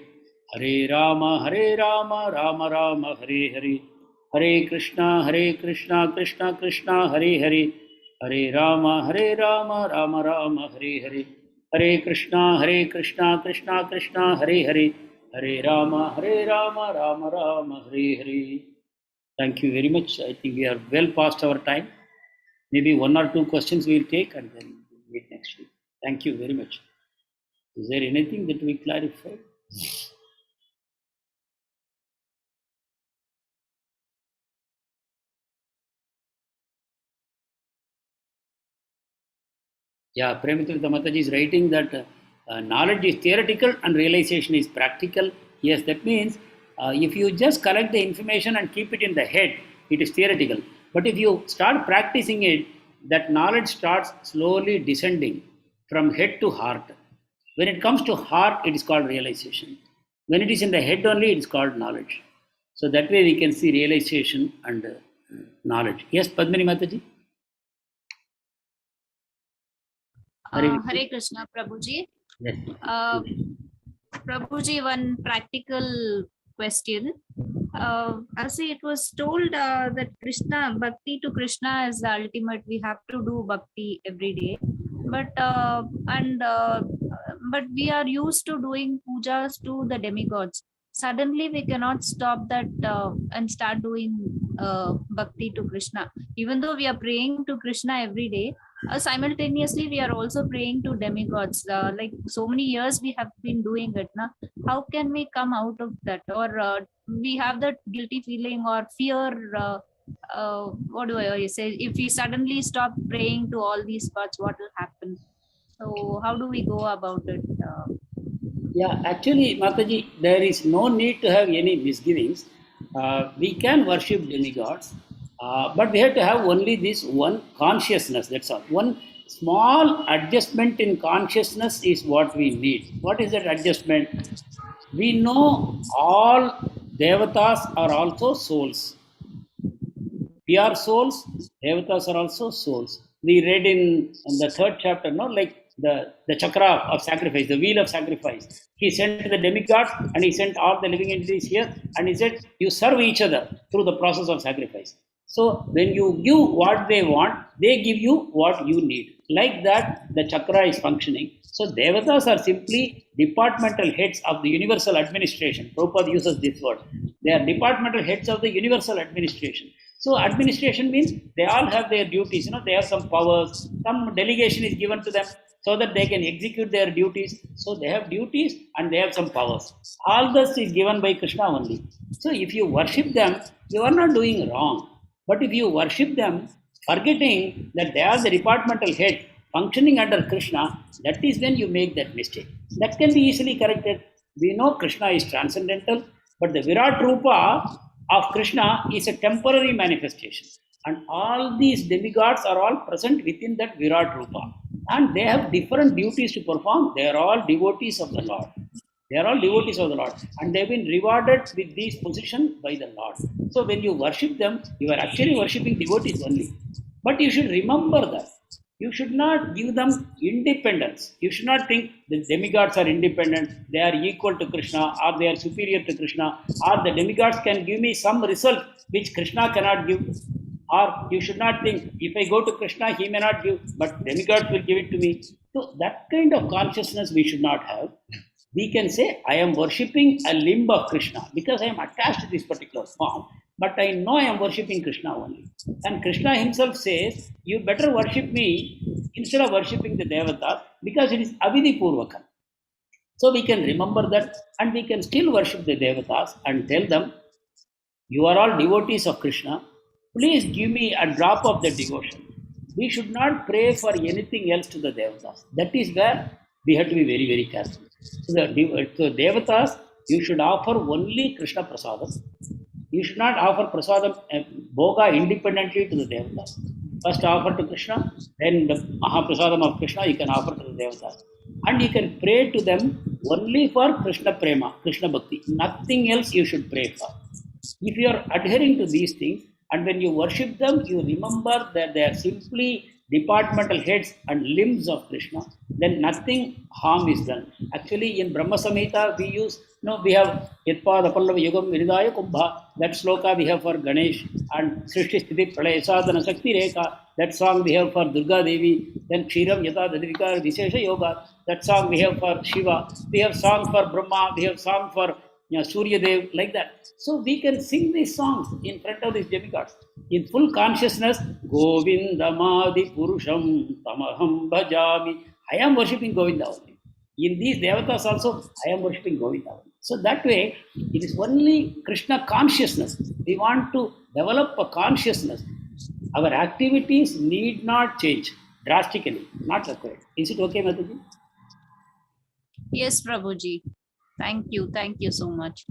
Hare Rama, Rama Rama, Hare Hare, Hare Krishna, Krishna Krishna, Hare Hare, Hare Rama, Rama Rama, Hare Hare, Hare Krishna, Krishna Krishna, Hare Hare, Hare Rama, Rama Rama, Hare Hare. Thank you very much. I think we are well past our time. Maybe one or two questions we will take and then we'll meet next week. Thank you very much. Is there anything that we clarified? Yeah, Premitrita Mataji is writing that knowledge is theoretical and realization is practical. Yes, that means if you just collect the information and keep it in the head, it is theoretical. But if you start practicing it, that knowledge starts slowly descending from head to heart. When it comes to heart, it is called realization. When it is in the head only, it is called knowledge. So that way we can see realization and knowledge. Yes, Padmini Mataji? Hare Krishna, Prabhuji. Yes. Prabhuji, one practical question. As it was told that Krishna, bhakti to Krishna is the ultimate. We have to do bhakti every day. But we are used to doing pujas to the demigods. Suddenly we cannot stop that and start doing bhakti to Krishna. Even though we are praying to Krishna every day, simultaneously we are also praying to demigods. Like so many years we have been doing it. Na? How can we come out of that? Or we have that guilty feeling or fear? What do I say? If we suddenly stop praying to all these gods, what will happen? So how do we go about it? Yeah, actually, Mataji, there is no need to have any misgivings. We can worship demigods, but we have to have only this one consciousness, that's all. One small adjustment in consciousness is what we need. What is that adjustment? We know all devatas are also souls. We are souls, devatas are also souls. We read in the third chapter, no, like the chakra of sacrifice, the wheel of sacrifice. He sent the demigods and he sent all the living entities here and he said, you serve each other through the process of sacrifice. So when you give what they want, they give you what you need. Like that, the chakra is functioning. So devatas are simply departmental heads of the universal administration. Prabhupada uses this word. They are departmental heads of the universal administration. So administration means they all have their duties. They have some powers. Some delegation is given to them so that they can execute their duties. So they have duties and they have some powers. All this is given by Krishna only. So if you worship them, you are not doing wrong. But if you worship them, forgetting that they are the departmental head functioning under Krishna, that is when you make that mistake. That can be easily corrected. We know Krishna is transcendental, but the Virat Rupa of Krishna is a temporary manifestation. And all these demigods are all present within that Virat Rupa. And they have different duties to perform. They are all devotees of the Lord. They are all devotees of the Lord. And they have been rewarded with these positions by the Lord. So when you worship them, you are actually worshipping devotees only. But you should remember that. You should not give them independence. You should not think the demigods are independent, they are equal to Krishna, or they are superior to Krishna, or the demigods can give me some result which Krishna cannot give. Or you should not think, if I go to Krishna, he may not give, but demigods will give it to me. So that kind of consciousness we should not have. We can say, I am worshipping a limb of Krishna because I am attached to this particular form. But I know I am worshipping Krishna only. And Krishna himself says, you better worship me instead of worshipping the Devatas because it is Avidhi Purvakam. So we can remember that and we can still worship the Devatas and tell them, you are all devotees of Krishna. Please give me a drop of the devotion. We should not pray for anything else to the Devatas. That is where we have to be very, very careful. So the Devatas, you should offer only Krishna Prasadam. You should not offer Prasadam Bhoga independently to the Devatas. First offer to Krishna, then the Mahaprasadam of Krishna you can offer to the Devatas. And you can pray to them only for Krishna Prema, Krishna Bhakti. Nothing else you should pray for. If you are adhering to these things, and when you worship them, you remember that they are simply departmental heads and limbs of Krishna, then nothing harm is done. Actually, in Brahma Samhita, we use, we have Yatpada Pallava Yugam Viridaya Kumbha, that sloka we have for Ganesh, and Srishti Sthiti Pralaya Sadhana Shakti Rekha, that song we have for Durga Devi, then Kshiram Yata Dadvikar Vishesha Yoga, that song we have for Shiva, we have song for Brahma, we have song for Surya Dev, like that. So we can sing these songs in front of these demigods in full consciousness. Govindamadi Purusham Tamaham Bhajami. I am worshipping Govinda only. In these devatas also, I am worshipping Govinda only. So that way, it is only Krishna consciousness. We want to develop a consciousness. Our activities need not change drastically, not required. Is it okay, Mataji? Yes, Prabhuji. Thank you so much.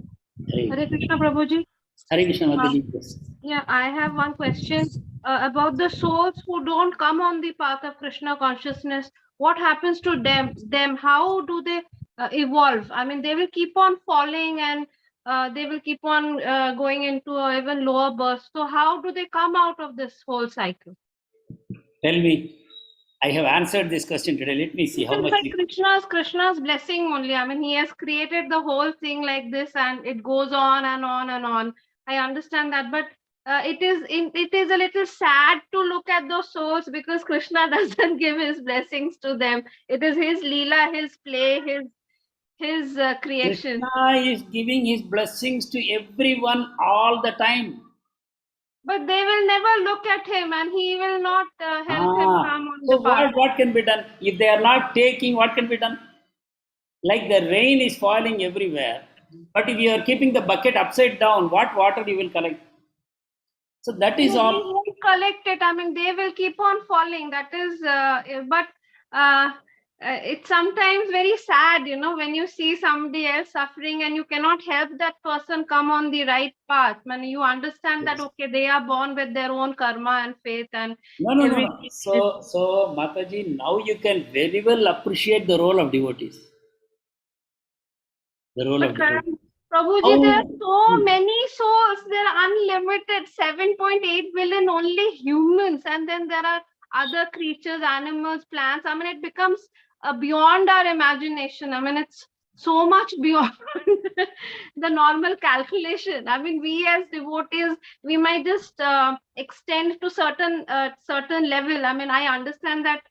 Hare Krishna, Prabhuji. Hare Krishna, Mataji. Yes. Yeah, I have one question about the souls who don't come on the path of Krishna consciousness. What happens to them? How do they evolve? I mean, they will keep on falling and they will keep on going into an even lower birth. So how do they come out of this whole cycle? Tell me. I have answered this question today. Let me see how much. Like Krishna's blessing only. I mean, he has created the whole thing like this, and it goes on and on and on. I understand that, but it is a little sad to look at those souls because Krishna doesn't give his blessings to them. It is his leela, his play, his creation. Krishna is giving his blessings to everyone all the time. But they will never look at him, and he will not help him come on so the path. what can be done? If they are not taking, what can be done? Like the rain is falling everywhere, but if you are keeping the bucket upside down, what water you will collect? So that is all. They won't collect it. I mean, they will keep on falling. That is, but it's sometimes very sad, when you see somebody else suffering and you cannot help that person come on the right path. When you understand that, okay, they are born with their own karma and faith and No. So Mataji, now you can very well appreciate the role of devotees. The role of devotees. Prabhuji, there are so many souls. There are unlimited 7.8 billion only humans, and then there are other creatures, animals, plants. I mean, it becomes beyond our imagination. I mean, it's so much beyond the normal calculation. I mean, we as devotees, we might just extend to certain level. I mean, I understand that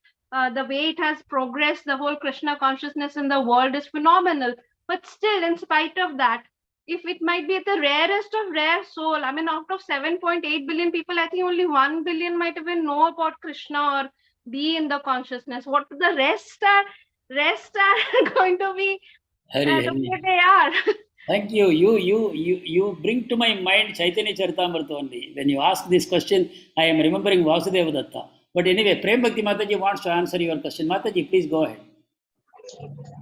the way it has progressed, the whole Krishna consciousness in the world is phenomenal. But still, in spite of that, if it might be the rarest of rare soul, I mean, out of 7.8 billion people, I think only 1 billion might even know about Krishna or be in the consciousness. What the rest are going to be the way they are. Thank you. You bring to my mind Chaitanya Charitamrita only. When you ask this question, I am remembering Vasudeva Datta. But anyway, Prem Bhakti Mataji wants to answer your question. Mataji, please go ahead.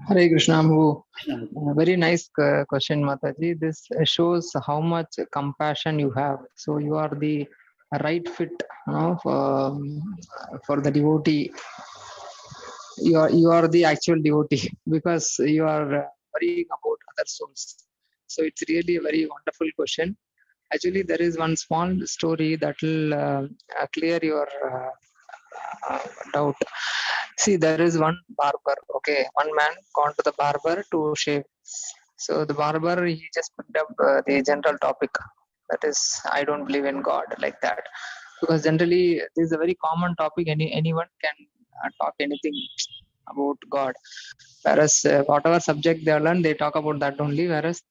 Hare Krishna, very nice question, Mataji. This shows how much compassion you have. So you are the right fit, for the devotee. You are the actual devotee because you are worrying about other souls. So it's really a very wonderful question. Actually, there is one small story that will clear your doubt. See, there is one barber. Okay, one man gone to the barber to shave. So the barber, he just picked up the general topic, that is, I don't believe in God, like that. Because generally, this is a very common topic. Anyone can talk anything about God. Whereas whatever subject they learn, they talk about that only. Whereas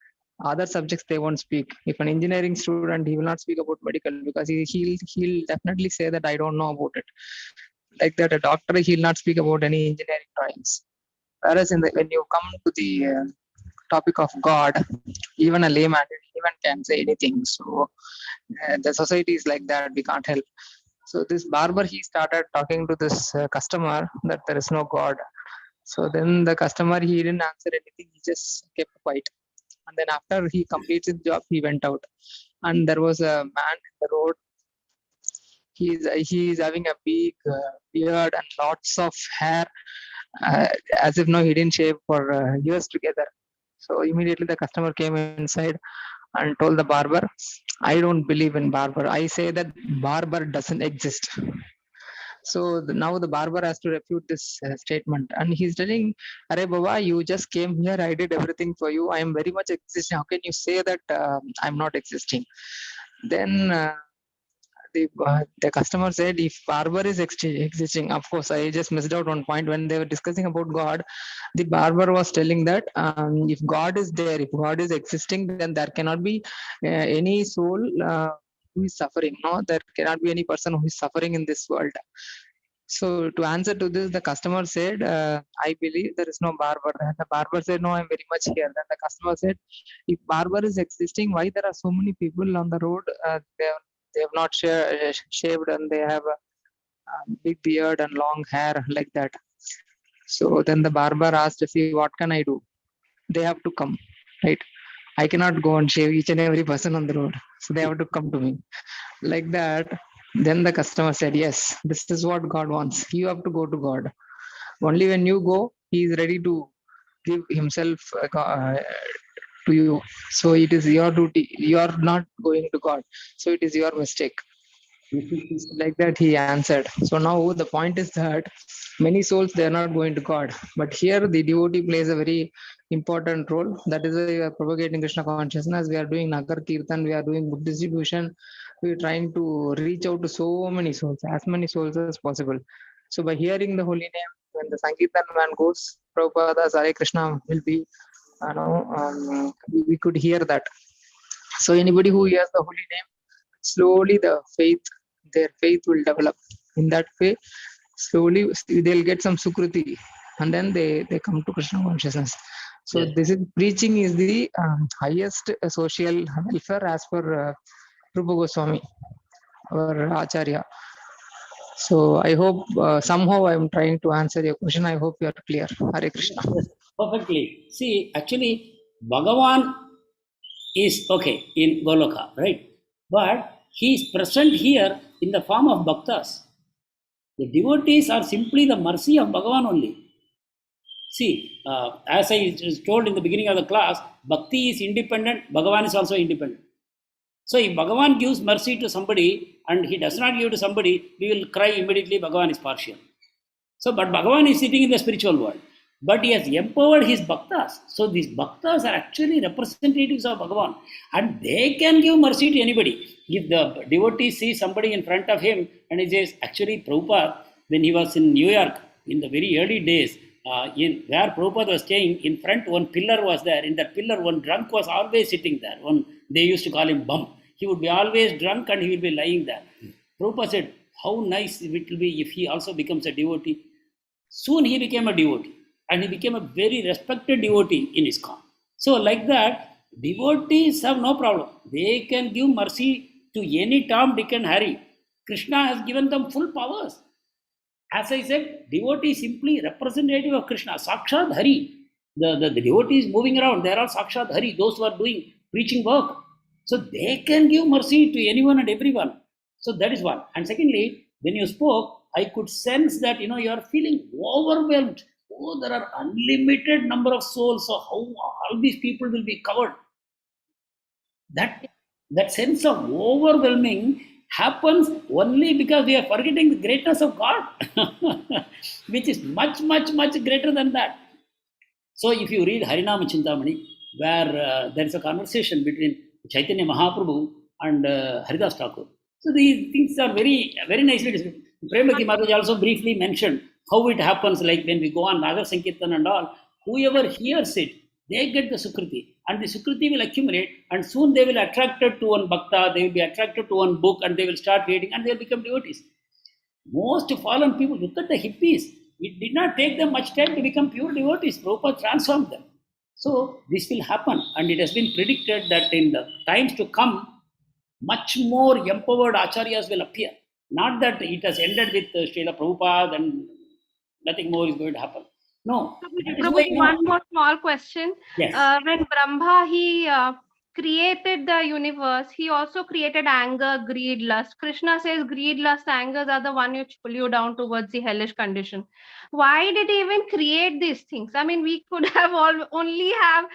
other subjects they won't speak. If an engineering student, he will not speak about medical because he'll definitely say that I don't know about it. Like that, a doctor, he'll not speak about any engineering drawings. Whereas when you come to the topic of God, even a layman, even can say anything. So the society is like that, we can't help. So this barber, he started talking to this customer that there is no God. So then the customer, he didn't answer anything, he just kept quiet. And then after he completes his job, he went out. And there was a man in the road. He is having a big beard and lots of hair, as if no, he didn't shave for years together. So immediately the customer came inside and told the barber, I don't believe in barber. I say that barber doesn't exist. So now the barber has to refute this statement, and he's telling, "Arey Baba, you just came here. I did everything for you. I am very much existing. How can you say that I'm not existing?" Then the customer said, "If barber is existing, of course, I just missed out one point when they were discussing about God. The barber was telling that if God is there, if God is existing, then there cannot be any soul who is suffering. No, there cannot be any person who is suffering in this world." So to answer to this, the customer said, "I believe there is no barber." And the barber said, "No, I'm very much here." Then the customer said, "If barber is existing, why there are so many people on the road? They have not shaved, and they have a big beard and long hair like that." So then the barber asked, "See, what can I do? They have to come, right? I cannot go and shave each and every person on the road. So they have to come to me." Like that. Then the customer said, "Yes, this is what God wants. You have to go to God. Only when you go, He is ready to give Himself to you. So it is your duty. You are not going to God. So it is your mistake." Like that he answered. So now the point is that many souls, they are not going to God, but here the devotee plays a very important role. That is why we are propagating Krishna consciousness. We are doing Nagar Kirtan, we are doing book distribution, we are trying to reach out to so many souls, as many souls as possible. So by hearing the holy name, when the Sankirtan man goes, Prabhupada's Hare Krishna will be, we could hear that. So anybody who hears the holy name, slowly their faith will develop. In that way, slowly they'll get some sukruti, and then they come to Krishna consciousness. So Yes. this is preaching is the highest social welfare as per Rupa Goswami, our Acharya. So I hope somehow I'm trying to answer your question. I hope you are clear. Hare Krishna. Yes, perfectly. See, actually, Bhagavan is okay in Goloka, right? But he is present here in the form of bhaktas. The devotees are simply the mercy of Bhagavan only. See, as I told in the beginning of the class, bhakti is independent, Bhagavan is also independent. So if Bhagavan gives mercy to somebody and he does not give to somebody, we will cry immediately, Bhagavan is partial. So, but Bhagavan is sitting in the spiritual world. But he has empowered his bhaktas. So these bhaktas are actually representatives of Bhagavan. And they can give mercy to anybody. If the devotee sees somebody in front of him and he says, actually Prabhupada, when he was in New York in the very early days, in where Prabhupada was staying, in front one pillar was there. In that pillar, one drunk was always sitting there. They used to call him bum. He would be always drunk and he will be lying there. Prabhupada said, how nice it will be if he also becomes a devotee. Soon he became a devotee and he became a very respected devotee in ISKCON. So like that, devotees have no problem. They can give mercy to any Tom, Dick and Harry. Krishna has given them full powers. As I said, devotee is simply representative of Krishna, Sakshat Hari. The devotees moving around, they are all Sakshat Hari, those who are doing preaching work. So they can give mercy to anyone and everyone. So that is one. And secondly, when you spoke, I could sense that you are feeling overwhelmed. Oh, there are unlimited number of souls. So how all these people will be covered? That sense of overwhelming happens only because we are forgetting the greatness of God, which is much, much, much greater than that. So if you read Harinama Chintamani, where there is a conversation between Chaitanya Mahaprabhu and Haridas Thakur. So these things are very, very nicely described. Premaki Mataji also briefly mentioned how it happens, like when we go on Nagar Sankirtan and all, whoever hears it, they get the Sukriti. And the Sukriti will accumulate, and soon they will be attracted to one bhakta, they will be attracted to one book, and they will start reading, and they will become devotees. Most fallen people, look at the hippies. It did not take them much time to become pure devotees. Prabhupada transformed them. So this will happen, and it has been predicted that in the times to come, much more empowered acharyas will appear. Not that it has ended with Srila Prabhupada and nothing more is going to happen. No. That is why, Prabhuji, one more small question. yes. When Brahma, he created the universe, he also created anger, greed, lust. Krishna says greed, lust, anger are the one which pull you down towards the hellish condition. Why did he even create these things? I mean, we could have only have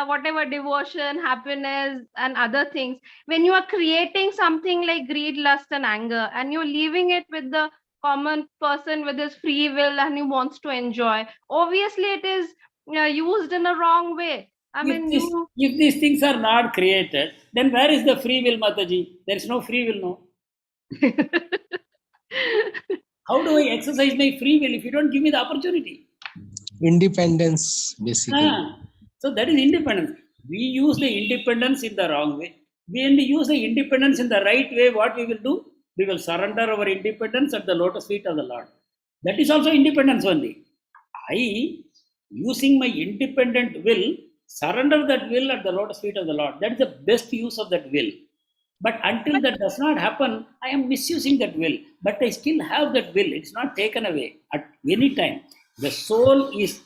whatever devotion, happiness, and other things. When you are creating something like greed, lust, and anger, and you're leaving it with the common person with his free will and he wants to enjoy. Obviously, it is used in a wrong way. I mean, If these things are not created, then where is the free will, Mataji? There is no free will, no. How do I exercise my free will if you don't give me the opportunity? Independence, basically. So that is independence. We use the independence in the wrong way. When we use the independence in the right way, what we will do? We will surrender our independence at the lotus feet of the Lord. That is also independence only. I, using my independent will, surrender that will at the lotus feet of the Lord. That is the best use of that will. But until that does not happen, I am misusing that will. But I still have that will. It's not taken away at any time. The soul is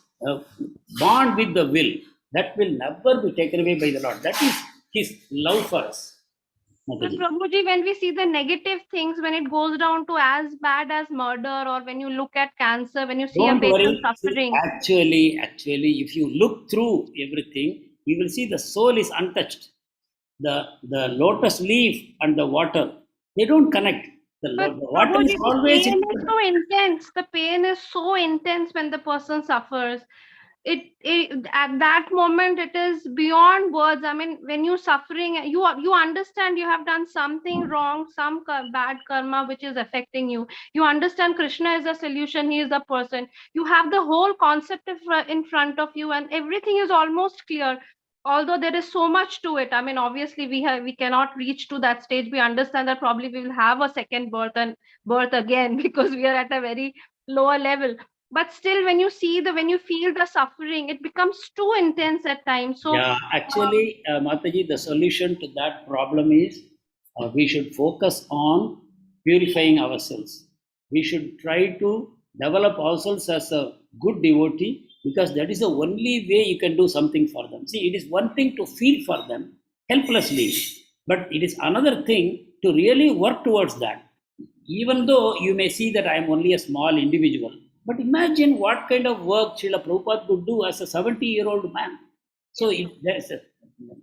bound with the will. That will never be taken away by the Lord. That is His love for us. But Prabhuji, when we see the negative things, when it goes down to as bad as murder, or when you look at cancer, when you see a patient suffering. Actually, if you look through everything, you will see the soul is untouched. The lotus leaf and the water, they don't connect. The water Prabhuji, is always the pain is so intense. The pain is so intense when the person suffers. It at that moment it is beyond words. I mean, when you're suffering, you understand you have done something wrong, some bad karma which is affecting you. You understand Krishna is the solution, he is the person. You have the whole concept in front of you, and everything is almost clear. Although there is so much to it. I mean, obviously we cannot reach to that stage. We understand that probably we will have a second birth and birth again because we are at a very lower level. But still, when you feel the suffering, it becomes too intense at times. So yeah, actually, Mataji, the solution to that problem is we should focus on purifying ourselves. We should try to develop ourselves as a good devotee, because that is the only way you can do something for them. See, it is one thing to feel for them helplessly, but it is another thing to really work towards that. Even though you may see that I am only a small individual, but imagine what kind of work Srila Prabhupada could do as a 70-year-old man. So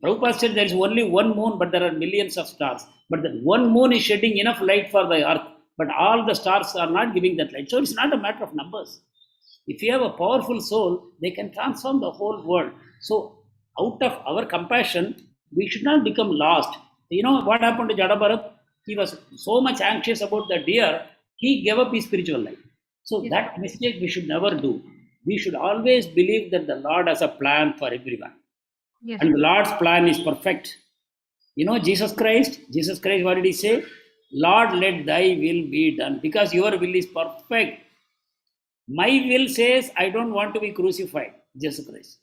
Prabhupada said there is only one moon, but there are millions of stars. But that one moon is shedding enough light for the earth, but all the stars are not giving that light. So it's not a matter of numbers. If you have a powerful soul, they can transform the whole world. So out of our compassion, we should not become lost. You know what happened to Jada Bharat? He was so much anxious about the deer, he gave up his spiritual life. So that mistake we should never do. We should always believe that the Lord has a plan for everyone. yes. And the Lord's plan is perfect. You know, Jesus Christ, what did he say? Lord, let thy will be done, because your will is perfect. My will says, I don't want to be crucified, Jesus Christ.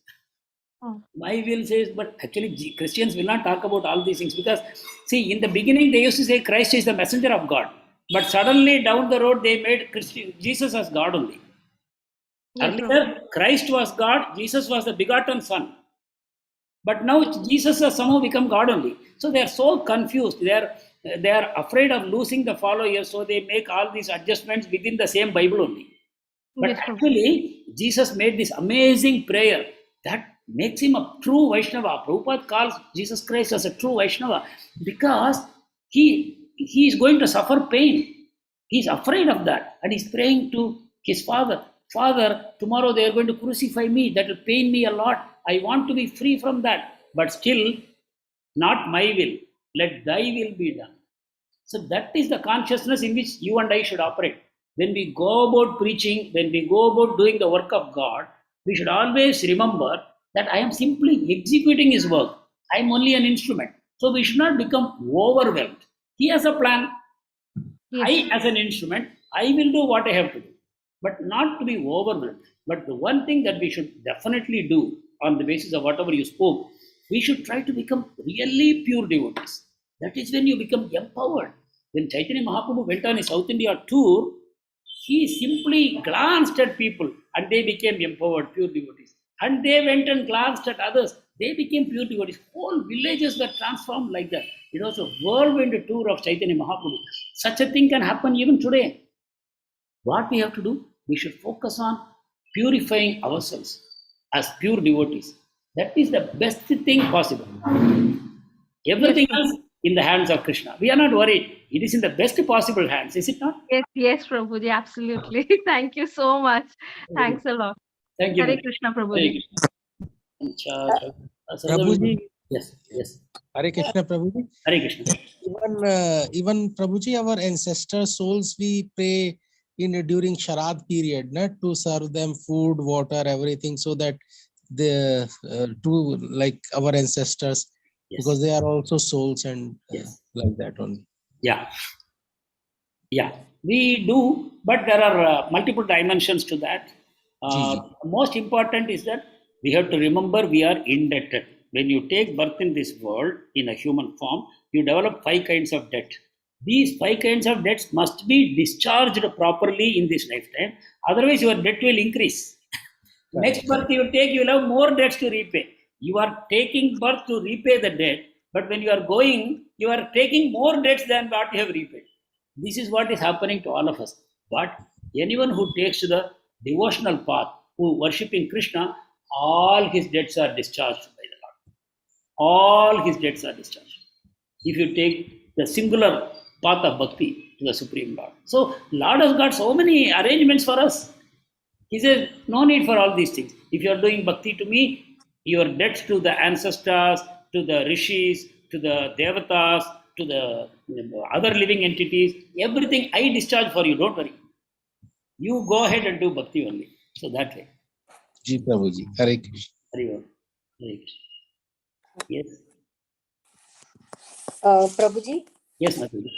My will says, but actually Christians will not talk about all these things, because see, in the beginning they used to say Christ is the messenger of God, but suddenly down the road they made Jesus as God only. Earlier Christ was God, Jesus was the begotten Son, but now Jesus has somehow become God only. So they are so confused. They are afraid of losing the followers, so they make all these adjustments within the same Bible only. But actually, Jesus made this amazing prayer that makes him a true Vaishnava. Prabhupada calls Jesus Christ as a true Vaishnava because he is going to suffer pain. He's afraid of that, and he's praying to his Father. Father, tomorrow they are going to crucify me. That will pain me a lot. I want to be free from that. But still, not my will. Let thy will be done. So that is the consciousness in which you and I should operate. When we go about preaching, when we go about doing the work of God, we should always remember that I am simply executing his work. I am only an instrument. So we should not become overwhelmed. He has a plan. I, as an instrument, I will do what I have to do, but not to be overwhelmed. But the one thing that we should definitely do on the basis of whatever you spoke, we should try to become really pure devotees. That is when you become empowered. When Chaitanya Mahaprabhu went on his South India tour, he simply glanced at people and they became empowered, pure devotees. And they went and glanced at others. They became pure devotees. Whole villages were transformed like that. It was a whirlwind tour of Chaitanya Mahaprabhu. Such a thing can happen even today. What we have to do? We should focus on purifying ourselves as pure devotees. That is the best thing possible. Everything in the hands of Krishna. We are not worried. It is in the best possible hands, is it not? Yes, Prabhuji, absolutely. Thank you so much. Thanks a lot. Thank you. Hare Krishna, Hare Prabhuji. Krishna. Prabhuji, Yes, yes. Hare Krishna, Prabhuji. Hare Krishna. Even Prabhuji, our ancestor souls, we pray during Sharad period, not to serve them food, water, everything, so that the to like our ancestors, Yes. because they are also souls and Yes. like that only. Yeah. Yeah, we do, but there are multiple dimensions to that. Ji. Most important is that we have to remember we are indebted. When you take birth in this world in a human form, you develop 5 kinds of debt. These 5 kinds of debts must be discharged properly in this lifetime. Otherwise, your debt will increase. Next birth you take, you will have more debts to repay. You are taking birth to repay the debt, but when you are going, you are taking more debts than what you have repaid. This is what is happening to all of us. But anyone who takes to the devotional path, who worshipping Krishna, all his debts are discharged by the Lord. All his debts are discharged. If you take the singular path of bhakti to the Supreme Lord. So Lord has got so many arrangements for us. He says, no need for all these things. If you are doing bhakti to me, your debts to the ancestors, to the rishis, to the devatas, to the other living entities, everything I discharge for you, don't worry. You go ahead and do bhakti only. So that way. Ji Prabhuji. Hare Krishna. Hare Krishna. Hare Krishna. Yes. Prabhuji, Yes, Mataji.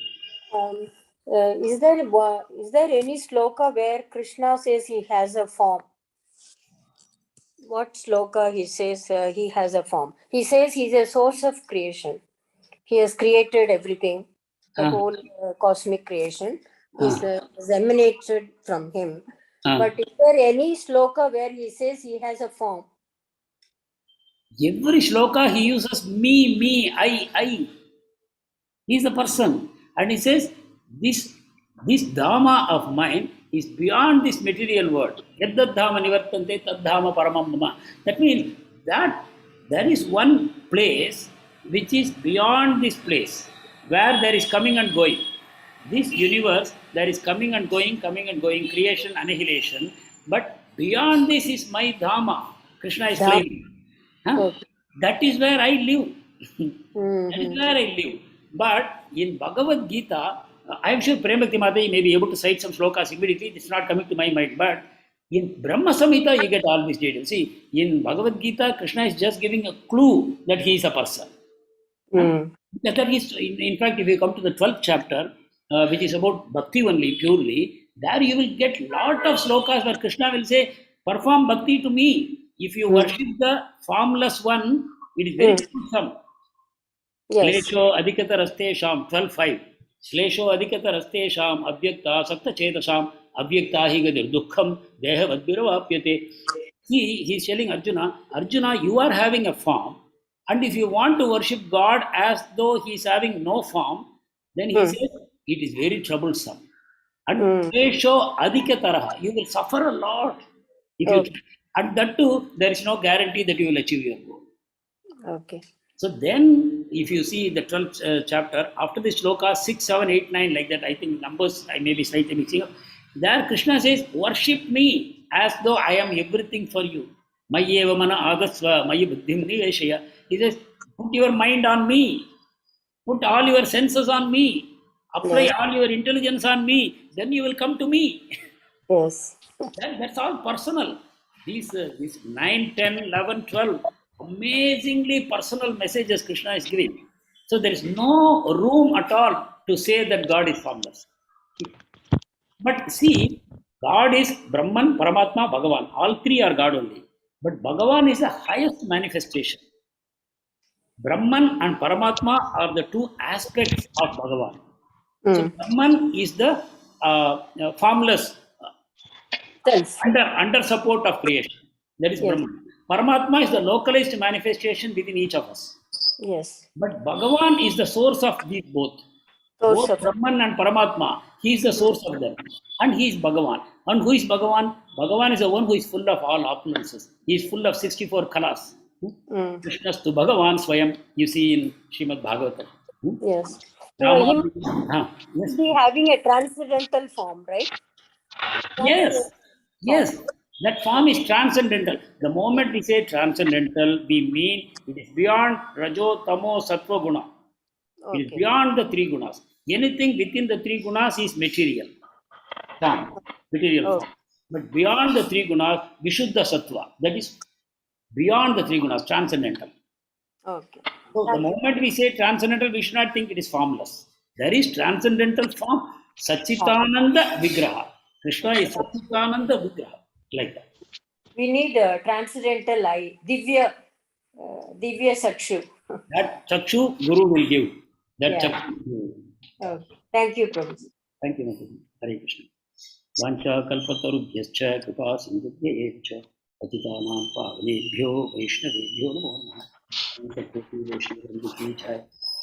is there any sloka where Krishna says he has a form? What sloka he says he has a form? He says he's a source of creation. He has created everything. The whole cosmic creation is emanated from him. But is there any sloka where he says he has a form? Every shloka he uses me, I. He is a person. And he says, this Dhamma of mine is beyond this material world. Yaddad Dhamma nivartante tad Dhamma paramam mama. That means that there is one place which is beyond this place, where there is coming and going. This universe, there is coming and going, creation, annihilation. But beyond this is my Dhamma. Krishna is claiming. Okay. That is where I live. That is where I live. But in Bhagavad Gita, I am sure Prem Mataji may be able to cite some slokas immediately. It's not coming to my mind. But in Brahma Samhita, you get all these details. See, in Bhagavad Gita, Krishna is just giving a clue that he is a person. That is, in fact, if you come to the 12th chapter, which is about bhakti only, purely, there you will get lot of slokas where Krishna will say, perform bhakti to me. If you worship the formless one, it is very troublesome. Slesho adhikata raste sham 12.5. Slesho adhikata raste sham abhyakta sakta chetasham abhyakta hi gadir dukkham deha vadbhiravapyate. He is telling Arjuna, you are having a form, and if you want to worship God as though he is having no form, then he says it is very troublesome. And Slesho adhikataraha, you will suffer a lot. If you, and that too, there is no guarantee that you will achieve your goal. Okay. So then, if you see the 12th chapter, after the shloka 6, 7, 8, 9, like that, I think numbers I may be slightly mixing up. There Krishna says, worship me as though I am everything for you. Mayi eva mana agasva, mayi buddhim niveshaya. He says, put your mind on me. Put all your senses on me. Apply all your intelligence on me. Then you will come to me. Yes. That's all personal. These 9, 10, 11, 12, amazingly personal messages Krishna is giving. So there is no room at all to say that God is formless. But see, God is Brahman, Paramatma, Bhagavan. All three are God only. But Bhagavan is the highest manifestation. Brahman and Paramatma are the two aspects of Bhagavan. So Brahman is the formless, under support of creation. That is Brahman. Paramatma is the localized manifestation within each of us. Yes. But Bhagavan is the source of these both. Source Both Brahman and Paramatma, he is the source of them. And he is Bhagavan. And who is Bhagavan? Bhagavan is the one who is full of all opulences. He is full of 64 kalas. Krishnastu Bhagavan Swayam, you see in Srimad Bhagavatam. Yes. Rama, Him yes. be having a transcendental form, right? Yes, yes, that form is transcendental. The moment we say transcendental, we mean it is beyond Rajo, Tamo, Sattva Guna. It is Okay. beyond the three gunas. Anything within the three gunas is material form, material Okay. form. But beyond the three gunas, Vishuddha Sattva, that is beyond the three gunas, transcendental. Okay. So the Thank you. moment we say transcendental, we should not think it is formless. There is transcendental form, Sachitananda Vigraha. Krishna is Sachitananda Vigraha, like that. We need a transcendental eye, Divya Sakshu. That Chakshu Guru will give. That Yeah. Chakshu. Okay. Thank you, Prabhuji. Thank you, Mataji. Hare Krishna. Vancha kalpatarubhyascha kripa sindhubhyayevcha patitanam pavanebhyo vaishnavebhyo namo namaha. Sankirti Vaishnava ki jai,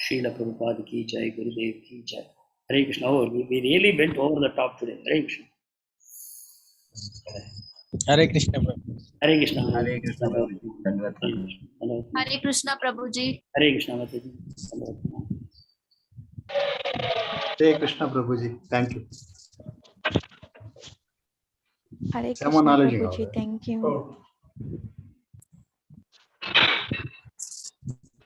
Srila Prabhupada ki jai, Gurudev ki jai. Hare Krishna. Oh, we really went over the top today. Hare Krishna. Hare Krishna. Hare Krishna. Hare Krishna, Prabhuji. Dandavat Hare Prabhuji. Krishna. Hare Krishna, Prabhuji. Hare Krishna. Mataji. Hare Krishna, Prabhuji. Thank you. Hare Someone Krishna, acknowledging Prabhuji. all that. Thank you.